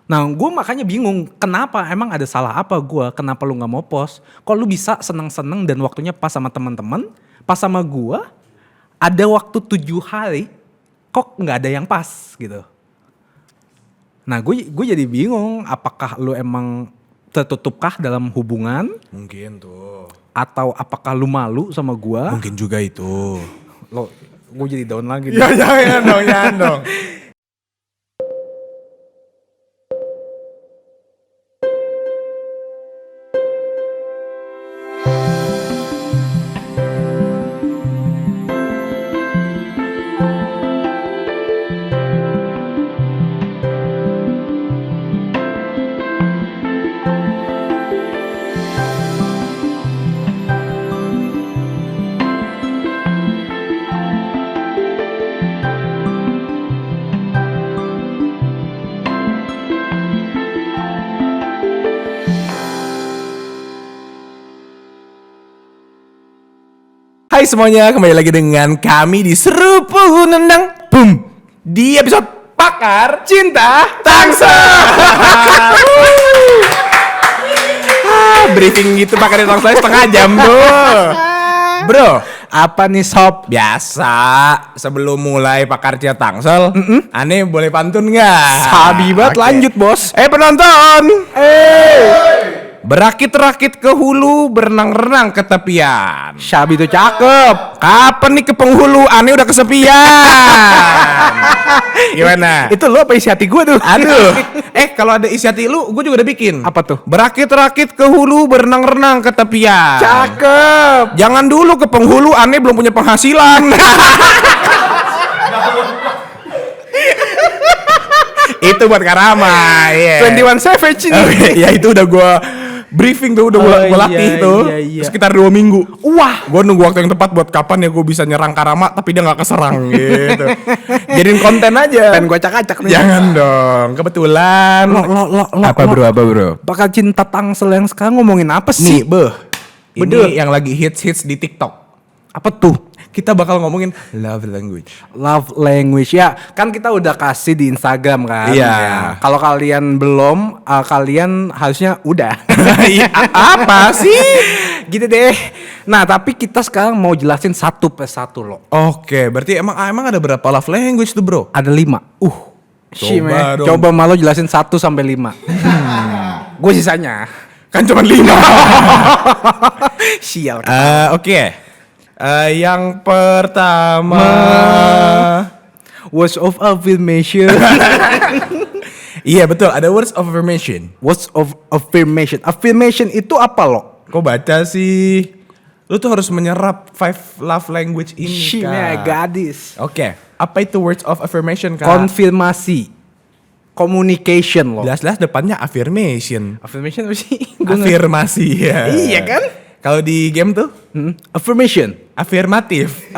Nah gue makanya bingung kenapa emang ada salah apa gue, kenapa lu gak mau post. Kok lu bisa seneng-seneng dan waktunya pas sama teman-teman, pas sama gue ada waktu 7 hari kok gak ada yang pas gitu. Nah gue jadi bingung apakah lu emang tertutupkah dalam hubungan. Mungkin tuh. Atau apakah lu malu sama gue. Mungkin juga itu. Lo gue jadi down lagi. Ya jangan dong. Hai semuanya, kembali lagi dengan kami di Serupu Nendang Boom di episode Pakar Cinta Tangsel. Briefing gitu Pakar Cinta Tangsel setengah jam bro. Apa nih sob? Biasa sebelum mulai Pakar Cinta Tangsel, aneh boleh pantun nggak? Sabi banget. Oke. Lanjut bos. Penonton, berakit-rakit ke hulu, berenang-renang ke tepian. Sabi tuh cakep. Kapan nih ke penghulu? Aneh udah kesepian. Gimana? Itu lu apa isi hati gue tuh? Aduh. Kalau ada isi hati lu, gue juga udah bikin. Apa tuh? Berakit-rakit ke hulu, berenang-renang ke tepian. Cakep. Jangan dulu ke penghulu, aneh belum punya penghasilan. Itu buat Karama. 21 Savage ini. Ya itu udah gue briefing tuh, udah gue latih tuh. Sekitar 2 minggu. Wah. Gue nunggu waktu yang tepat buat kapan ya gue bisa nyerang Karama tapi dia gak keserang gitu. Jadiin konten aja. Pengen gue acak-acak nih. Jangan dong, kebetulan. Apa bro? Bakal Cinta Tangsel yang sekarang ngomongin apa sih? Ini yang lagi hits di TikTok. Apa tuh? Kita bakal ngomongin love language. Love language ya, kan kita udah kasih di Instagram kan. Iya. Ya. Kalau kalian belum, kalian harusnya udah. Iya, apa sih? Gitu deh. Nah tapi kita sekarang mau jelasin satu persatu loh. Oke, berarti emang ada berapa love language tuh bro? Ada 5. Coba dong. Coba malu jelasin 1 sampai 5. Gue sisanya. Kan cuma 5. Sial. Oke. Yang pertama Words of affirmation. Iya betul, ada words of affirmation. Words of affirmation. Affirmation itu apa lo? Kok baca sih? Lu tuh harus menyerap 5 love language ini Kak. Gadis. Oke, apa itu words of affirmation Kak? Konfirmasi. Communication lo. Jelas-jelas depannya affirmation. Affirmation apa sih? Afirmasi ya. Iya kan? Kalau di game tuh Affirmation. afirmatif.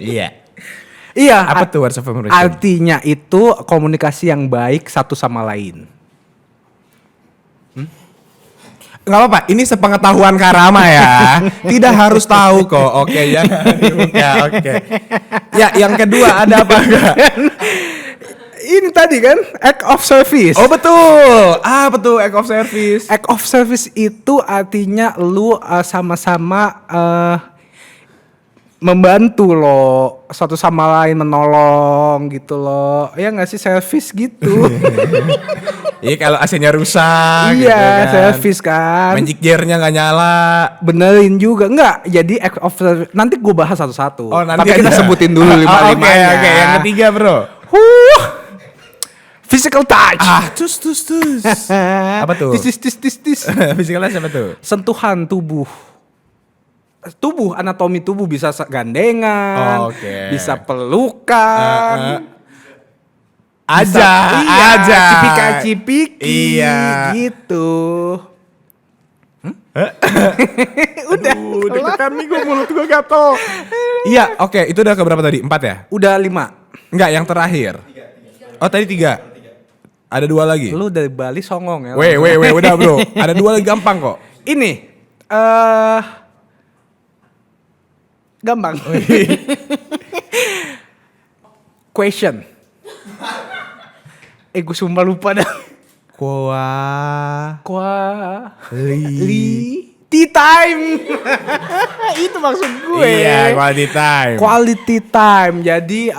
Iya. Iya. Apa tuh words of affirmation? Artinya itu komunikasi yang baik satu sama lain. Nggak apa-apa, ini sepengetahuan Karama ya. Tidak harus tahu kok. Oke, jangan dibuka. Oke. Ya, yang kedua ada apa enggak? Ini tadi kan act of service. Oh betul. Apa tuh act of service? Act of service itu artinya lu sama-sama membantu lo satu sama lain, menolong gitu lo. Ya nggak sih, service gitu. Iya kalau AC-nya rusak. Iya, gitu kan. service kan. Magic jar-nya nggak nyala. Benerin juga enggak? Jadi act of service nanti gue bahas satu-satu. Oh nanti tapi kita aja. sebutin dulu 5-5-nya. Oke, yang ketiga bro. Physical touch. Tus. Apa tuh? Tis. Physicalnya siapa tuh? Sentuhan tubuh. Anatomi tubuh bisa gandengan, bisa pelukan. Aja. Cipika-cipiki. Iya. Gitu. Udah. Deg-degan nih gue, mulut gue gatel. Iya, oke. Itu udah keberapa tadi? 4 ya? Udah 5. Enggak, yang terakhir. Oh tadi 3. Ada 2 lagi. Lu dari Bali songong ya. Weh, udah bro. Ada 2 lagi gampang kok. Ini gampang. Question. Gue sumpah lupa dah. Quality Tea time. Itu maksud gue. Iya, quality time. Quality time. Jadi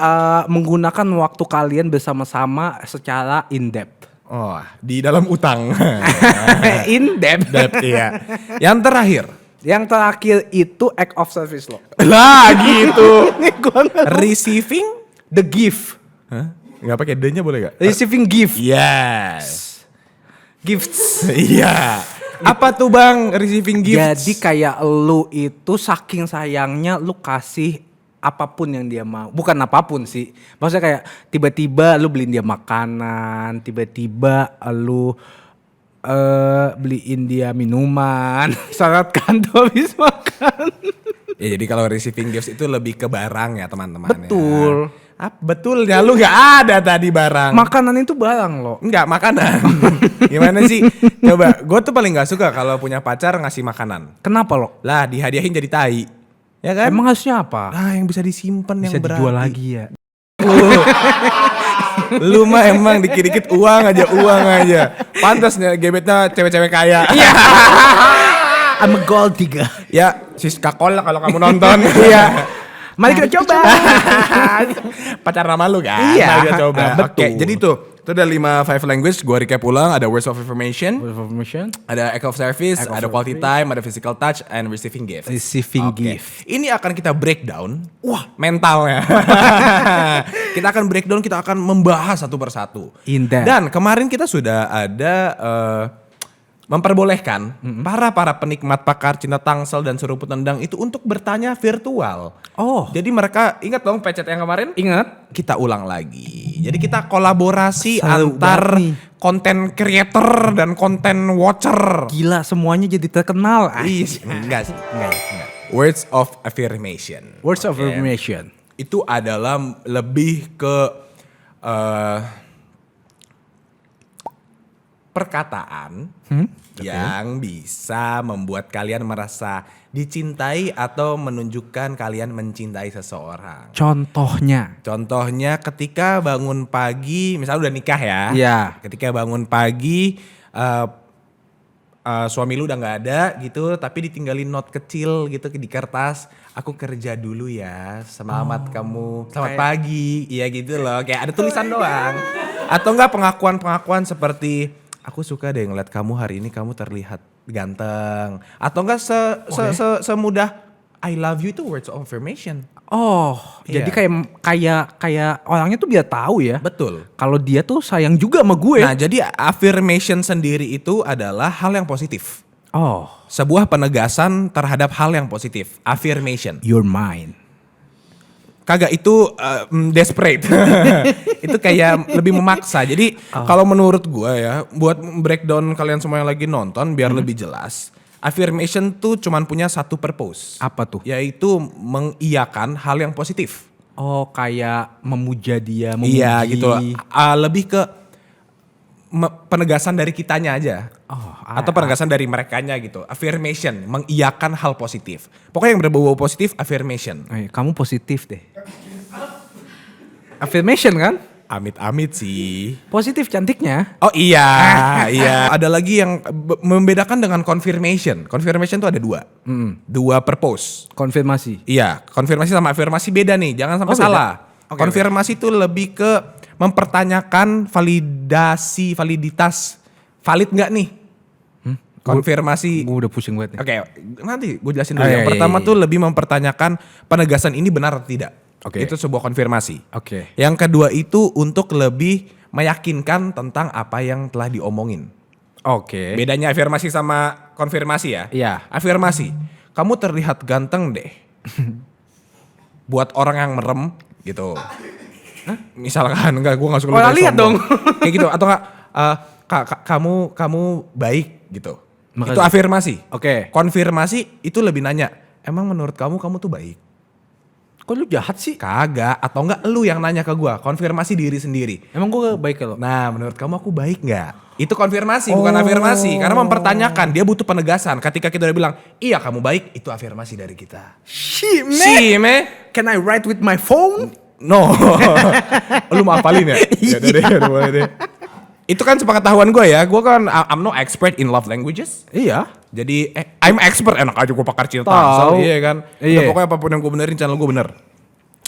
menggunakan waktu kalian bersama-sama secara in depth. Oh, di dalam utang. In depth. Debt, iya. Yang terakhir itu act of service lo. lah gitu. Gua nggak- Receiving The gift. Hah? Nggak pakai D-nya boleh gak? Receiving gift. Yes. Gifts. Iya. Apa tuh bang receiving gifts? Jadi kayak lu itu saking sayangnya lu kasih apapun yang dia mau. Bukan apapun sih. Maksudnya kayak tiba-tiba lu beliin dia makanan, tiba-tiba lu beliin dia minuman, syaratkan tuh habis makan. Ya jadi kalau receiving gifts itu lebih ke barang ya teman-teman. Betul. Ya. Betul ya lu nggak ada tadi barang. Makanan itu barang loh. Enggak makanan. Gimana sih? Coba, gue tuh paling nggak suka kalau punya pacar ngasih makanan. Kenapa lo? Lah dihadiahin jadi tai. Ya kan? Emang harusnya apa? yang bisa disimpan yang Bisa berarti. dijual lagi ya. Lu mah emang dikit-dikit uang aja. Pantas nih gebetnya cewek-cewek kaya. I'm a gold digger. Ya, Siska Kol lah kalau kamu nonton. Iya. Mari kita coba. Pacar nama lu kan? Iya. Mari kita coba. Betul. Oke, jadi itu ada 5 language. Gua recap ulang. Ada words of affirmation, Information. ada act of service, Act of ada quality service. time, ada physical touch, and receiving gift. Receiving Oke. gift. Ini akan kita breakdown. Wah, mentalnya. Kita akan breakdown, kita akan membahas satu persatu. In depth. Dan kemarin kita sudah ada memperbolehkan para penikmat pakar cinta tangsel dan seruput tendang itu untuk bertanya virtual. Oh. Jadi mereka ingat dong pecet yang kemarin? Ingat? Kita ulang lagi. Jadi kita kolaborasi Seru antar banget nih. konten creator dan konten watcher. Gila semuanya jadi terkenal. Enggak sih. Enggak. Words of affirmation. Words of Oke. affirmation. Itu adalah lebih ke perkataan yang bisa membuat kalian merasa dicintai atau menunjukkan kalian mencintai seseorang. Contohnya ketika bangun pagi, misalnya udah nikah ya. Iya. Ketika bangun pagi, suami lu udah nggak ada gitu, tapi ditinggalin note kecil gitu di kertas. Aku kerja dulu ya, selamat kamu, selamat pagi, iya gitu loh. Kayak ada tulisan doang. Atau enggak pengakuan seperti aku suka deh ngeliat kamu hari ini, kamu terlihat ganteng. Atau enggak semudah I love you itu words of affirmation. Oh, Iya. jadi kayak orangnya tuh biar tahu ya. Betul. Kalau dia tuh sayang juga sama gue. Nah, jadi affirmation sendiri itu adalah hal yang positif. Oh, Sebuah penegasan terhadap hal yang positif. Affirmation. you're mine. Kagak itu desperate. Itu kayak lebih memaksa. Jadi kalau menurut gue ya, buat breakdown kalian semua yang lagi nonton biar lebih jelas. Affirmation tuh cuman punya satu purpose. Apa tuh? Yaitu mengiyakan hal yang positif. Oh, kayak memuja dia, memuji. Iya gitu. Lebih ke penegasan dari kitanya aja. Oh, Atau penegasan dari merekanya gitu. Affirmation, mengiyakan hal positif. Pokoknya yang berbau positif, affirmation. Kamu positif deh. Affirmation kan? Amit-amit sih. Positif cantiknya. Oh iya, iya. Ada lagi yang membedakan dengan confirmation. Confirmation tuh ada dua. Dua purpose. Konfirmasi. Iya, konfirmasi sama afirmasi beda nih. Jangan sampai Oh, beda. salah. Oke, Konfirmasi itu lebih ke mempertanyakan validitas. Valid nggak nih? Konfirmasi. Gue udah pusing banget nih. Oke, nanti gue jelasin dulu. Oh, iya, Yang pertama iya. tuh lebih mempertanyakan penegasan ini benar atau tidak. Oke. Itu sebuah konfirmasi. Oke. Yang kedua itu untuk lebih meyakinkan tentang apa yang telah diomongin. Oke. Bedanya afirmasi sama konfirmasi ya. Iya. Afirmasi, kamu terlihat ganteng deh. Buat orang yang merem gitu. Misalkan enggak, gue gak suka lu Oh, kayak lihat sombong. dong. Kayak gitu atau enggak kamu baik gitu. Makasih. Itu afirmasi. Oke. Konfirmasi itu lebih nanya, emang menurut kamu tuh baik? Kok lu jahat sih? Kagak, atau enggak lu yang nanya ke gua, konfirmasi diri sendiri. Emang gue baik kalau? Nah, menurut kamu aku baik nggak? Itu konfirmasi, bukan afirmasi. Karena mempertanyakan, dia butuh penegasan. Ketika kita udah bilang, iya kamu baik, itu afirmasi dari kita. Shit, Si, me? Can I write with my phone? No. Lu mau hafalin ya? Ya udah deh, boleh deh. Itu kan sepengetahuan gue ya. Gue kan I'm no expert in love languages. Iya. Jadi I'm expert, enak aja gue pakar cinta. Tahu. Iya kan. Iya. Udah, pokoknya apapun yang gue benerin channel gue bener.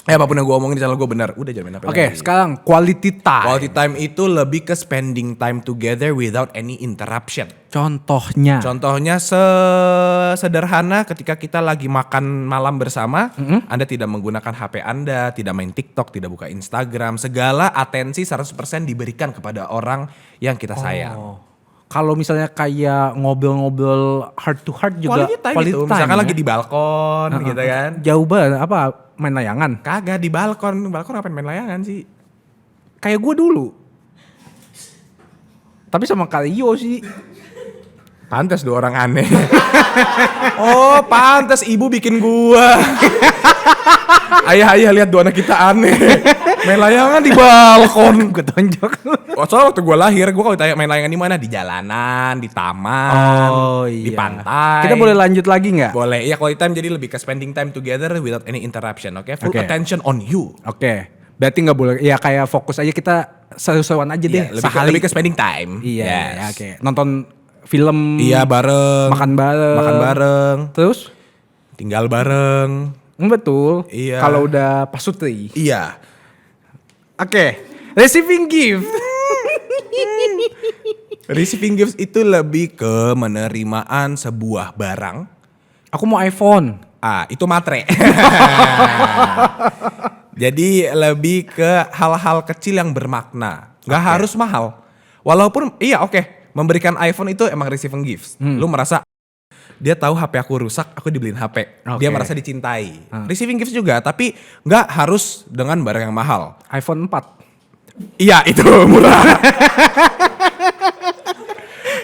Apapun yang gue omongin di channel gue bener. Udah jangan main HP Oke, lagi. sekarang quality time. Quality time itu lebih ke spending time together without any interruption. Contohnya. Contohnya sederhana ketika kita lagi makan malam bersama, Anda tidak menggunakan HP Anda, tidak main TikTok, tidak buka Instagram, segala atensi 100% diberikan kepada orang yang kita sayang. Kalau misalnya kayak ngobrol-ngobrol heart to heart juga Quality time itu, misalkan ya? lagi di balkon gitu kan. Jauh banget, apa main layangan? Kagak di balkon ngapain main layangan sih? Kayak gue dulu. Tapi sama Kalio sih. Pantes dua orang aneh. Oh, pantes ibu bikin gua. Ayah lihat dua anak kita aneh. Main layangan di balkon. Gue tonjok. Oh, soalnya waktu gua lahir, gua kalau ditanya main layangan di mana? Di jalanan, di taman, di pantai. Kita boleh lanjut lagi nggak? Boleh. Ya, quality time jadi lebih ke spending time together without any interruption, oke? Full Oke. attention on you. Oke. Berarti nggak boleh. Ya kayak fokus aja kita seru-seruan aja deh. Iya, lebih ke spending time. Iya, Yes. ya, oke. Nonton film. Iya, bareng. Makan bareng. Terus? Tinggal bareng. Betul. Iya. Kalau udah pasutri. Iya. Oke. Receiving gift. Receiving gifts itu lebih ke penerimaan sebuah barang. Aku mau iPhone. Itu matre. Jadi lebih ke hal-hal kecil yang bermakna. Gak harus mahal. Walaupun memberikan iPhone itu emang receiving gifts. Lu merasa dia tahu HP aku rusak, aku dibeliin HP. Dia Oke. merasa dicintai. Receiving gifts juga, tapi gak harus dengan barang yang mahal. iPhone 4. Iya, itu murah.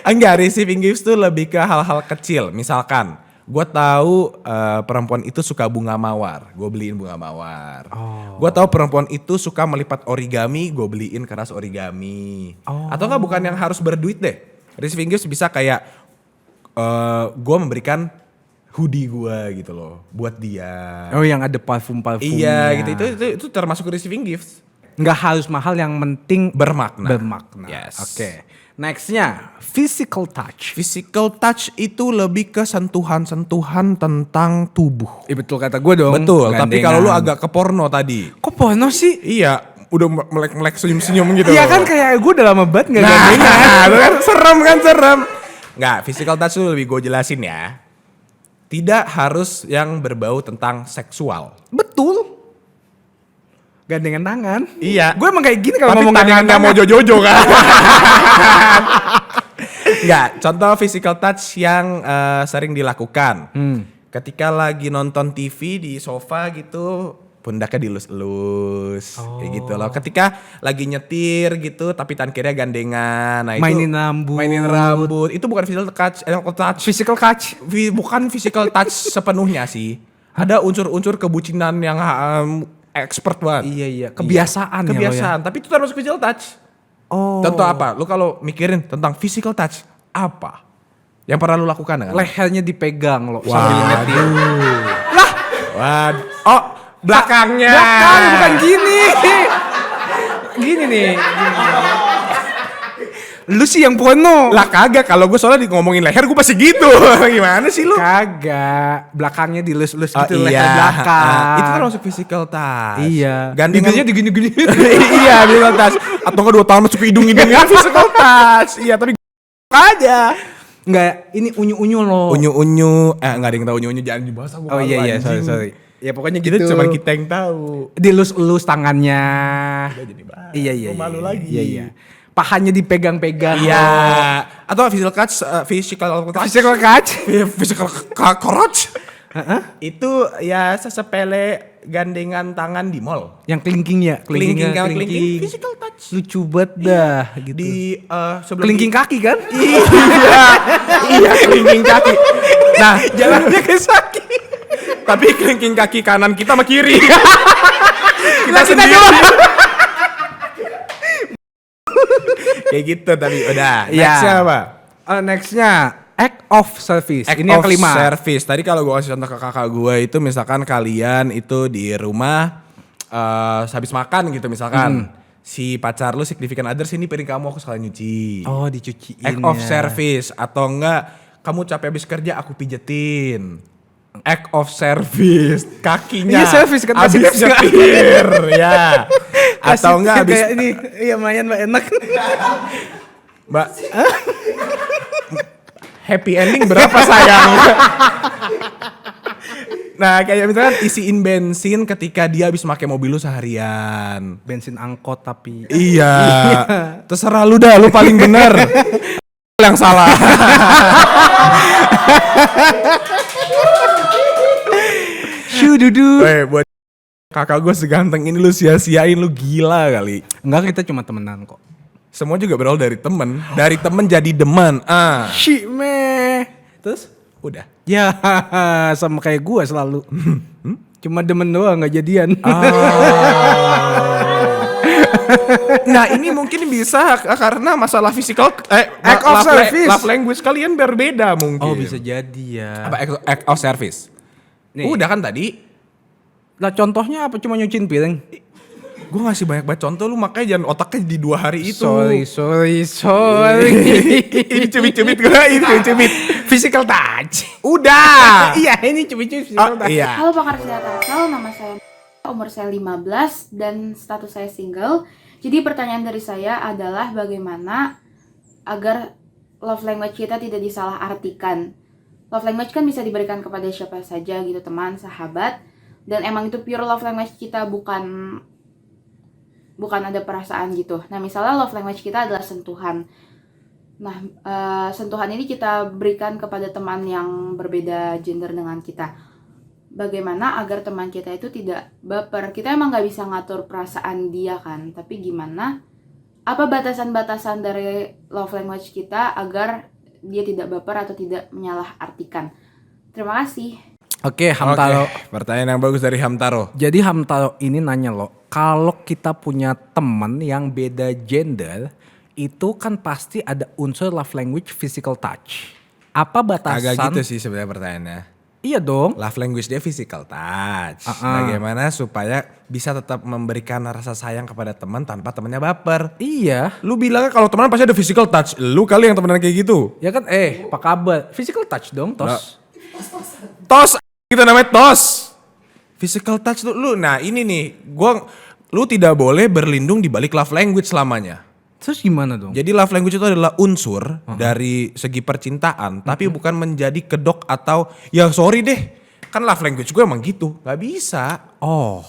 Enggak, receiving gifts tuh lebih ke hal-hal kecil. Misalkan, gue tahu perempuan itu suka bunga mawar, gue beliin bunga mawar. Gue tahu perempuan itu suka melipat origami, gue beliin keras origami. Atau enggak, bukan yang harus berduit deh. Receiving gifts bisa kayak gue memberikan hoodie gue gitu loh, buat dia. Oh, yang ada parfum-parfumnya. Iya, gitu. Itu termasuk receiving gifts. Nggak harus mahal, yang penting Bermakna. Yes. Oke. Nextnya, physical touch. Physical touch itu lebih ke sentuhan-sentuhan tentang tubuh. Betul kata gue dong. Betul, tapi gandengan. kalau lu agak ke porno tadi. Kok porno sih? Iya, udah melek-melek senyum-senyum gitu. Iya kan, kayak gue udah lama banget gak Nah, gandengan. itu kan serem. Nggak, physical touch itu lebih gue jelasin ya. Tidak harus yang berbau tentang seksual. Betul. Gandengan tangan. Iya. Gue emang kayak gini kalau Tapi ngomong gandengan tangannya tangan. mau jojo kan. Nggak, contoh physical touch yang sering dilakukan. Ketika lagi nonton TV di sofa gitu, pundaknya dilus-lus. Kayak gitu loh. Ketika lagi nyetir gitu, tapi tangan kirinya gandengan. Nah, itu Mainin rambut. Itu bukan physical touch. Physical touch. Bukan physical touch sepenuhnya sih. Ada unsur-unsur kebucinan yang expert banget. Iya. Kebiasaan ya lo ya. Kebiasaan, tapi itu termasuk physical touch. Oh. Contoh apa? Lu kalau mikirin tentang physical touch, apa yang pernah lu lakukan dengan? Lehernya dipegang lo sambil nyetir. Oh, belakangnya. Belakang, bukan gini. Gini nih. Lu sih yang porno. Lah kagak, kalau gue soalnya ngomongin leher gue pasti gitu. Gimana sih lu? Kagak. Belakangnya dilus-lus gitu, Iya. leher belakang. Itu termasuk physical touch. Iya. Gandengan Bibirnya digini-gini. Iya, physical touch. Atau enggak 2 tahun masuk ke hidung-hidungnya physical touch. Iya, tapi aja. Enggak, ini unyu-unyu loh. Unyu-unyu, enggak ada yang tahu unyu-unyu, jangan dibahas aku. Oh malu, iya, anjing. sorry. Ya pokoknya Itu gitu. cuma kita yang tahu. Dilus-elus tangannya. Udah jadi bahas. Iya. Gua malu lagi. Iya. Pahanya dipegang-pegang. Iya. loh. Atau physical touch, physical touch. Physical touch. Physical touch. Itu ya sesepele gandengan tangan di mall. Yang kelingking ya, Kelingking. kelingking. Physical touch. Lucu banget dah gitu. Di sebelum Kelingking kaki kan? iya, kelingking kaki. Nah, Jalannya kayak sakit. tapi kelingking kaki kanan kita sama kiri. Kita sendiri. Kayak gitu tadi udah. Iya. Nextnya apa? Nextnya act of service. Act Ini yang of kelima. service. Tadi kalau gue kasih contoh ke kakak gue itu misalkan kalian itu di rumah habis makan gitu misalkan. si pacar lu significant others ini piring kamu aku sekalian nyuci. Oh, dicuciin Act of ya. service atau enggak kamu capek habis kerja aku pijetin. Act of service kakinya. Iya, service kan, habis kasih tips nggak? nyetir ya. Atau enggak habis kayak ini, iya lumayan Mbak enak. Mbak. Happy ending berapa sayang? Nah kayak misalkan isiin bensin ketika dia habis pakai mobil lu seharian. Bensin angkot tapi. Iya. Terserah lu dah, lu paling bener. Yang salah. Dudu. Weh, buat kakak gue seganteng ini lu sia-siain, lu gila kali. Enggak, kita cuma temenan kok. Semua juga berawal dari temen. Dari temen jadi demen. Shit meh. Terus udah. Ya sama kayak gue selalu. Cuma demen doang gak jadian. Nah ini mungkin bisa karena masalah physical Act of service. love language kalian berbeda mungkin. Oh bisa jadi ya. Apa act of service? Nih. Udah kan tadi. Lah contohnya apa, cuma nyuciin piring? Gue ngasih banyak contoh lu makanya jangan otaknya di 2 hari itu. Sorry. Ini cubit-cubit gue, ini cubit. Physical touch. Udah. Iya ini cubit-cubit physical touch. Iya. Halo pakar Tarsal, nama saya umur saya 15 dan status saya single. Jadi pertanyaan dari saya adalah bagaimana agar love language kita tidak disalahartikan. Love language kan bisa diberikan kepada siapa saja gitu, teman, sahabat. Dan emang itu pure love language kita, bukan ada perasaan gitu. Nah misalnya love language kita adalah sentuhan. Nah sentuhan ini kita berikan kepada teman yang berbeda gender dengan kita. Bagaimana agar teman kita itu tidak baper? Kita emang gak bisa ngatur perasaan dia kan, tapi gimana? Apa batasan-batasan dari love language kita agar dia tidak baper atau tidak menyalahartikan? Terima kasih. Oke, Hamtaro. Pertanyaan yang bagus dari Hamtaro. Jadi Hamtaro ini nanya lo, kalau kita punya temen yang beda gender, itu kan pasti ada unsur love language physical touch. Apa batasan? Agak gitu sih sebenarnya pertanyaannya. Iya dong. Love language dia physical touch. Bagaimana supaya bisa tetap memberikan rasa sayang kepada teman tanpa temannya baper. Iya. Lu bilangnya kalau teman pasti ada physical touch. Lu kali yang temenan kayak gitu. Ya kan, apa kabar? Physical touch dong, tos. Tos, itu namanya tos. Physical touch tuh lu. Nah ini nih, lu tidak boleh berlindung di balik love language selamanya. Terus gimana dong? Jadi love language itu adalah unsur dari segi percintaan, tapi bukan menjadi kedok atau ya sorry deh, kan love language gue emang gitu, nggak bisa. Oh,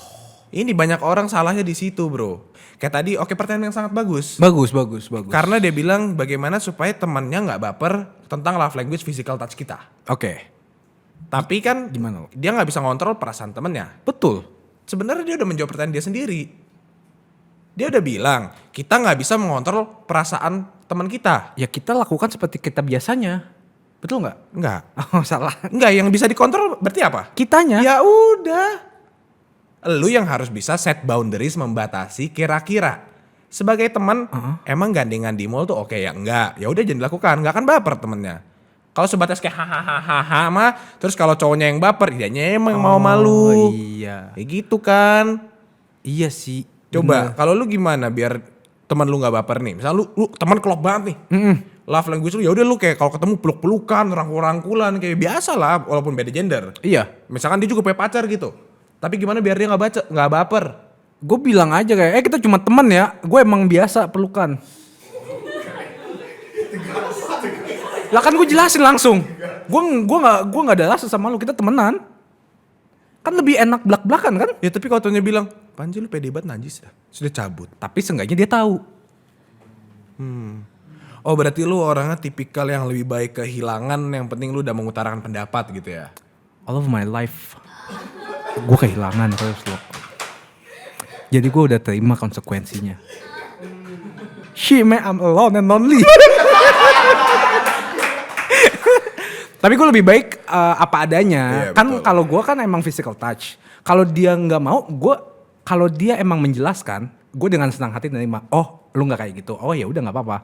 Ini banyak orang salahnya di situ bro. Kayak tadi, oke pertanyaan yang sangat bagus. bagus. Karena dia bilang bagaimana supaya temannya nggak baper tentang love language physical touch kita. Oke. Tapi kan Gimana lo? dia nggak bisa ngontrol perasaan temennya. Betul. Sebenarnya dia udah menjawab pertanyaan dia sendiri. Dia udah bilang, kita nggak bisa mengontrol perasaan teman kita. Ya kita lakukan seperti kita biasanya. Betul nggak? Enggak. Oh salah. Enggak, yang bisa dikontrol berarti apa? Kitanya. Ya udah. Lu yang harus bisa set boundaries, membatasi kira-kira. Sebagai teman, emang gandengan di mall tuh oke ya? Enggak. Ya udah jangan dilakukan, enggak akan baper temennya. Kalau sebatas kayak hahaha mah, terus kalau cowoknya yang baper, dianya emang mau malu. Iya. Kayak gitu kan. Iya sih. Coba, kalau lu gimana biar teman lu nggak baper nih? Misal lu teman klop banget nih. Love language lu ya udah lu kayak kalau ketemu peluk-pelukan, rangkul-rangkulan kayak biasa lah walaupun beda gender. Iya. Misalkan dia juga punya pacar gitu. Tapi gimana biar dia nggak baper? Gue bilang aja kayak, kita cuma teman ya. Gue emang biasa pelukan. Lah kan gue jelasin langsung. Gue nggak ada rasa sama lu, kita temenan. Kan lebih enak belak-belakan kan? Ya tapi kalau tuanya bilang, Panji lu pede banget najis dah. Sudah cabut. Tapi seenggaknya dia tahu. Oh berarti lu orangnya tipikal yang lebih baik kehilangan, yang penting lu udah mengutarakan pendapat gitu ya? All of my life, gue kehilangan terus loh. Jadi gue udah terima konsekuensinya. Shit man, I'm alone and lonely. Tapi gue lebih baik apa adanya. Iya, Kan betul. kalau gue kan emang physical touch. Kalau dia nggak mau, kalau dia emang menjelaskan, gue dengan senang hati nerima. Oh, lu nggak kayak gitu. Oh ya udah nggak apa-apa.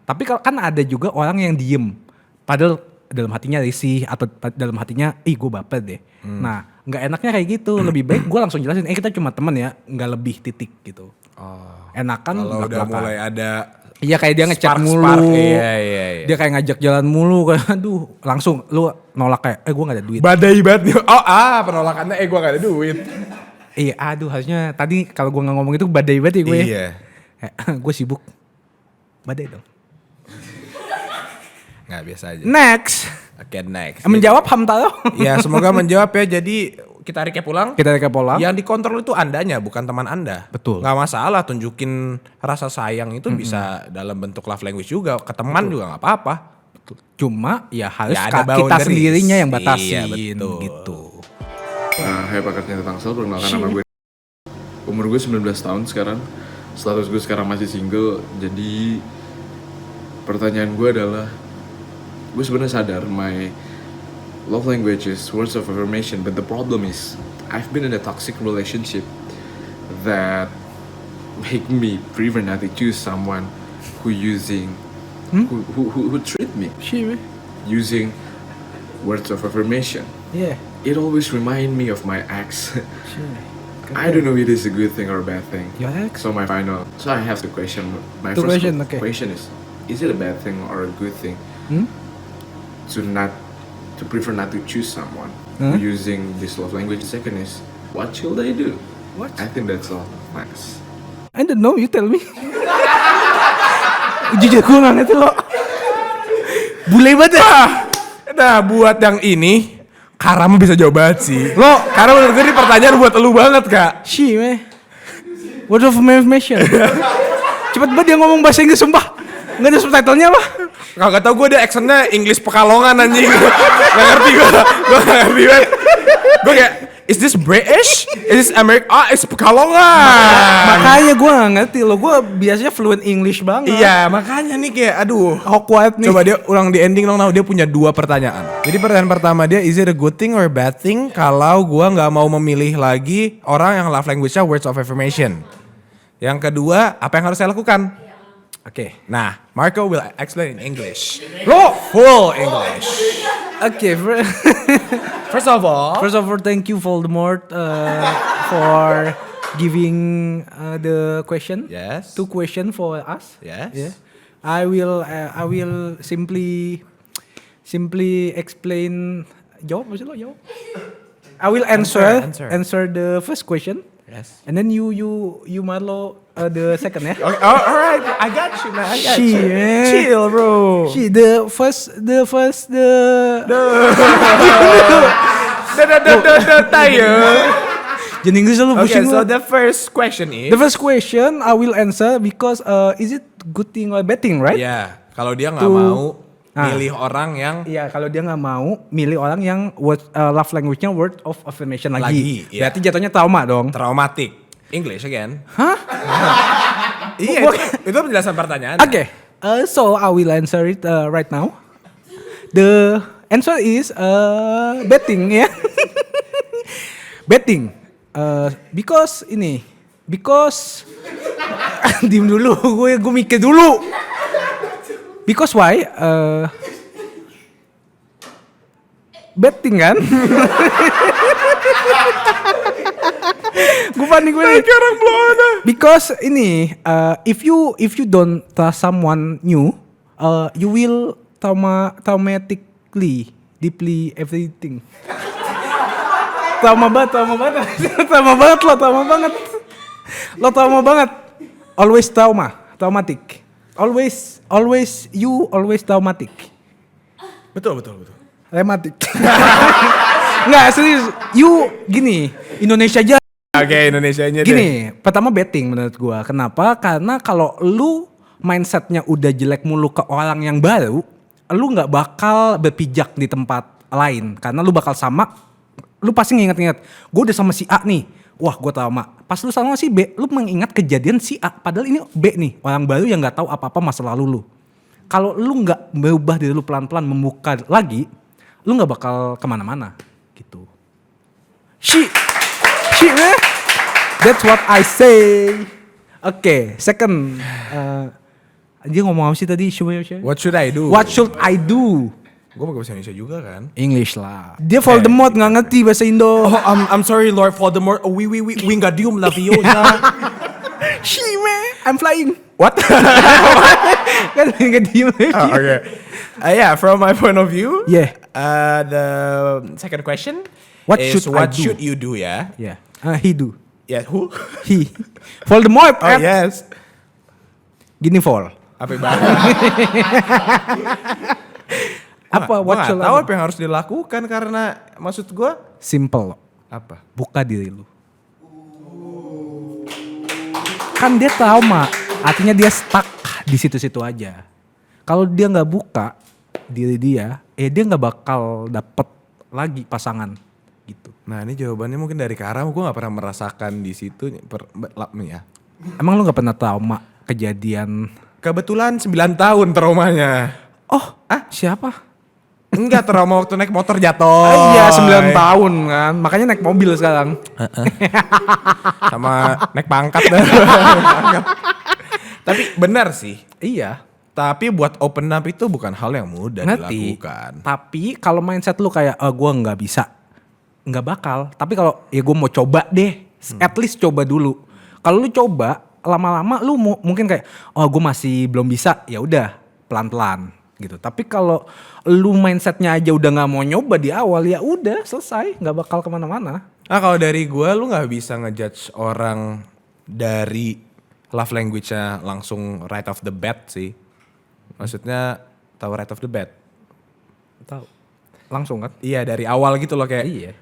Tapi kan ada juga orang yang diem. Padahal dalam hatinya risih atau dalam hatinya, gue baper deh. Nah, nggak enaknya kayak gitu. Lebih baik gue langsung jelasin, kita cuma teman ya, nggak lebih titik gitu. Enakan Kalau udah belak-belakan. mulai ada Iya kayak dia ngechat spark-spark, mulu. iya. Dia kayak ngajak jalan mulu kayak aduh langsung lu nolak kayak gue gak ada duit. badai banget nih. Penolakannya gue gak ada duit. Iya aduh harusnya tadi kalau gue gak ngomong itu badai banget ya gue. Iya. Gue sibuk. Badai dong. Nggak, biasa aja. Next. Oke, next. Menjawab Hamtaro. Ya semoga menjawab ya. Jadi kita recap pulang. Kita recap pola. Yang dikontrol itu andanya, bukan teman anda. Betul. Nggak masalah tunjukin rasa sayang itu bisa dalam bentuk love language juga. Ke teman juga nggak apa-apa. Cuma ya harus Ya, ada kita boundaries. sendirinya yang batasin Iya, betul. gitu. Hai pakar cinta Tangsel, perkenalkan nama gue. Umur gue 19 tahun sekarang. Status gue sekarang masih single. Jadi pertanyaan gue adalah, gue sebenarnya sadar my love language is words of affirmation, but the problem is I've been in a toxic relationship that make me prefer not to choose someone who using who treat me Sure. using words of affirmation. Yeah. It always remind me of my ex. I don't know if it is a good thing or a bad thing. Your ex? So I have to question. My Two first question, okay. question is it a bad thing or a good thing to prefer not to choose someone using this love language? Second is, what should I do? What? I think that's all. Thanks. I don't know, you tell me. Jujur gue gak ngerti lo. Bule banget ya. Nah buat yang ini, Karama bisa jawab banget sih. Lo, karena menurut gue ini pertanyaan buat lu banget kak. She meh. Word of affirmation. Cepet banget dia ngomong bahasa Inggris sumpah. Gak ada subtitlenya apa? Gak tau gue dia actionnya English Pekalongan anjing. Gak ngerti gue gak ngerti banget. Gue kayak, is this British? Is this American? It's Pekalongan. Makanya gue gak ngerti lo. Gue biasanya fluent English banget. Iya makanya nih kayak aduh. Awkward nih. Coba dia ulang di ending dong. Nah, dia punya 2 pertanyaan. Jadi pertanyaan pertama dia, is it a good thing or a bad thing kalau gue gak mau memilih lagi orang yang love language-nya words of affirmation. Yang kedua, apa yang harus saya lakukan? Oke. Nah, Marco will explain in English. Lo full English. Oke. First of all, Thank you Voldemort for giving the question. Yes. 2 question for us. Yes. Yeah. I will simply explain. Jawab maksud lo jawab. I will answer the first question. Yes. And then you Marlo the second ya. Okay, alright, I got you man. I got you. man. Chill bro. The first Tayo. Jadi Inggris lu Okay, pusing so lu. the first question is. The first question I will answer because is it good thing or bad thing, right? Ya, kalau dia nggak Tuh. mau Ah. milih orang yang Iya, kalau dia nggak mau milih orang yang love language-nya word of affirmation lagi. Lagi, iya. Berarti jatuhnya trauma dong. traumatic. English again. Hah? Iya, itu penjelasan pertanyaan. Okay. So I will answer it right now. The answer is betting ya. Betting. Because diem dulu, gue mikir dulu. Because why? Betting kan? Gue panik banget. Sekarang belum ada. Because if you don't trust someone new, you will traumatically deeply everything. Trauma banget. Lo trauma banget. Always traumatic. Always traumatic. Betul. Rematik. Nggak serius. You gini, Indonesia aja. Oke, Indonesianya deh. Gini, pertama betting menurut gua. Kenapa? Karena kalau lu mindsetnya udah jelek mulu ke orang yang baru, lu nggak bakal berpijak di tempat lain. Karena lu bakal sama, lu pasti nginget-nginget. Gue udah sama si A nih, wah gue trauma. Pas lu sama si B, lu mengingat kejadian si A. Padahal ini B nih, orang baru yang nggak tahu apa-apa masa lalu lu. Kalau lu nggak berubah diri lu pelan-pelan membuka lagi, lu nggak bakal kemana-mana gitu. Shit man. That's what I say. Oke, second. Dia ngomong apa sih tadi? What should I do? What should I do? Gue pakai bahasa Indonesia juga kan. English lah. Dia Voldemort nggak ngerti bahasa Indo. Oh, I'm sorry Lord Voldemort. Oh, we Wingardium Leviosa. I'm flying. What? Kan nggak diem lagi. Oh, okay. Yeah, from my point of view, Yeah. The second question What is should I what do? should you do ya? Yeah. He do. Yeah, who? He. Voldemort. Oh yes. Gini Vol. Apa bang? Apa? What What should tahu I do? apa yang harus dilakukan karena maksud gue Simple. apa? Buka diri lu. Kan dia trauma, artinya dia stuck di situ-situ aja. Kalau dia nggak buka diri dia, dia nggak bakal dapet lagi pasangan gitu. Nah ini jawabannya mungkin dari Kara, gue nggak pernah merasakan di situ ya. Emang lu nggak pernah trauma kejadian? Kebetulan 9 tahun traumanya. Oh, siapa? Enggak, trauma waktu naik motor jatuh. Iya 9 tahun kan, makanya naik mobil sekarang. Sama naik pangkat dah. Tapi benar sih. Iya. Tapi buat open up itu bukan hal yang mudah Ngerti. dilakukan. Tapi kalau mindset lu kayak gue nggak bisa, nggak bakal. Tapi kalau ya gue mau coba deh, at least coba dulu. Kalau lu coba lama-lama lu mungkin kayak gue masih belum bisa, ya udah pelan-pelan gitu. Tapi kalau lu mindsetnya aja udah nggak mau nyoba di awal, ya udah selesai, nggak bakal kemana-mana. Nah kalau dari gue, lu nggak bisa ngejudge orang dari love language-nya langsung right off the bat sih. Maksudnya tahu right off the bat? Tahu? Langsung kan? Iya dari awal gitu loh kayak. Iya.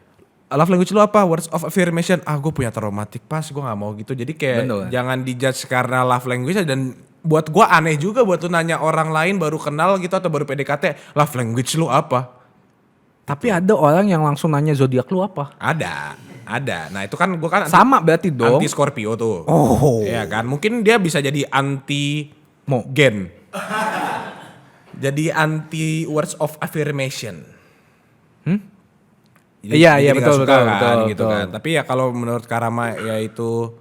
Love language lu apa? Words of affirmation. Gue punya traumatic past, gue nggak mau gitu. Jadi kayak Betul. jangan dijudge karena love language dan buat gue aneh juga buat lu nanya orang lain baru kenal gitu atau baru PDKT, love language lu apa? Tapi ada orang yang langsung nanya zodiak lu apa? Ada. Nah itu kan gue kan Sama berarti dong. anti Scorpio tuh. Oh. Iya kan, mungkin dia bisa jadi anti gen. Jadi anti words of affirmation. Iya, jadi nggak betul, suka betul, kan, betul, gitu betul. kan. Tapi ya kalau menurut Karama ya itu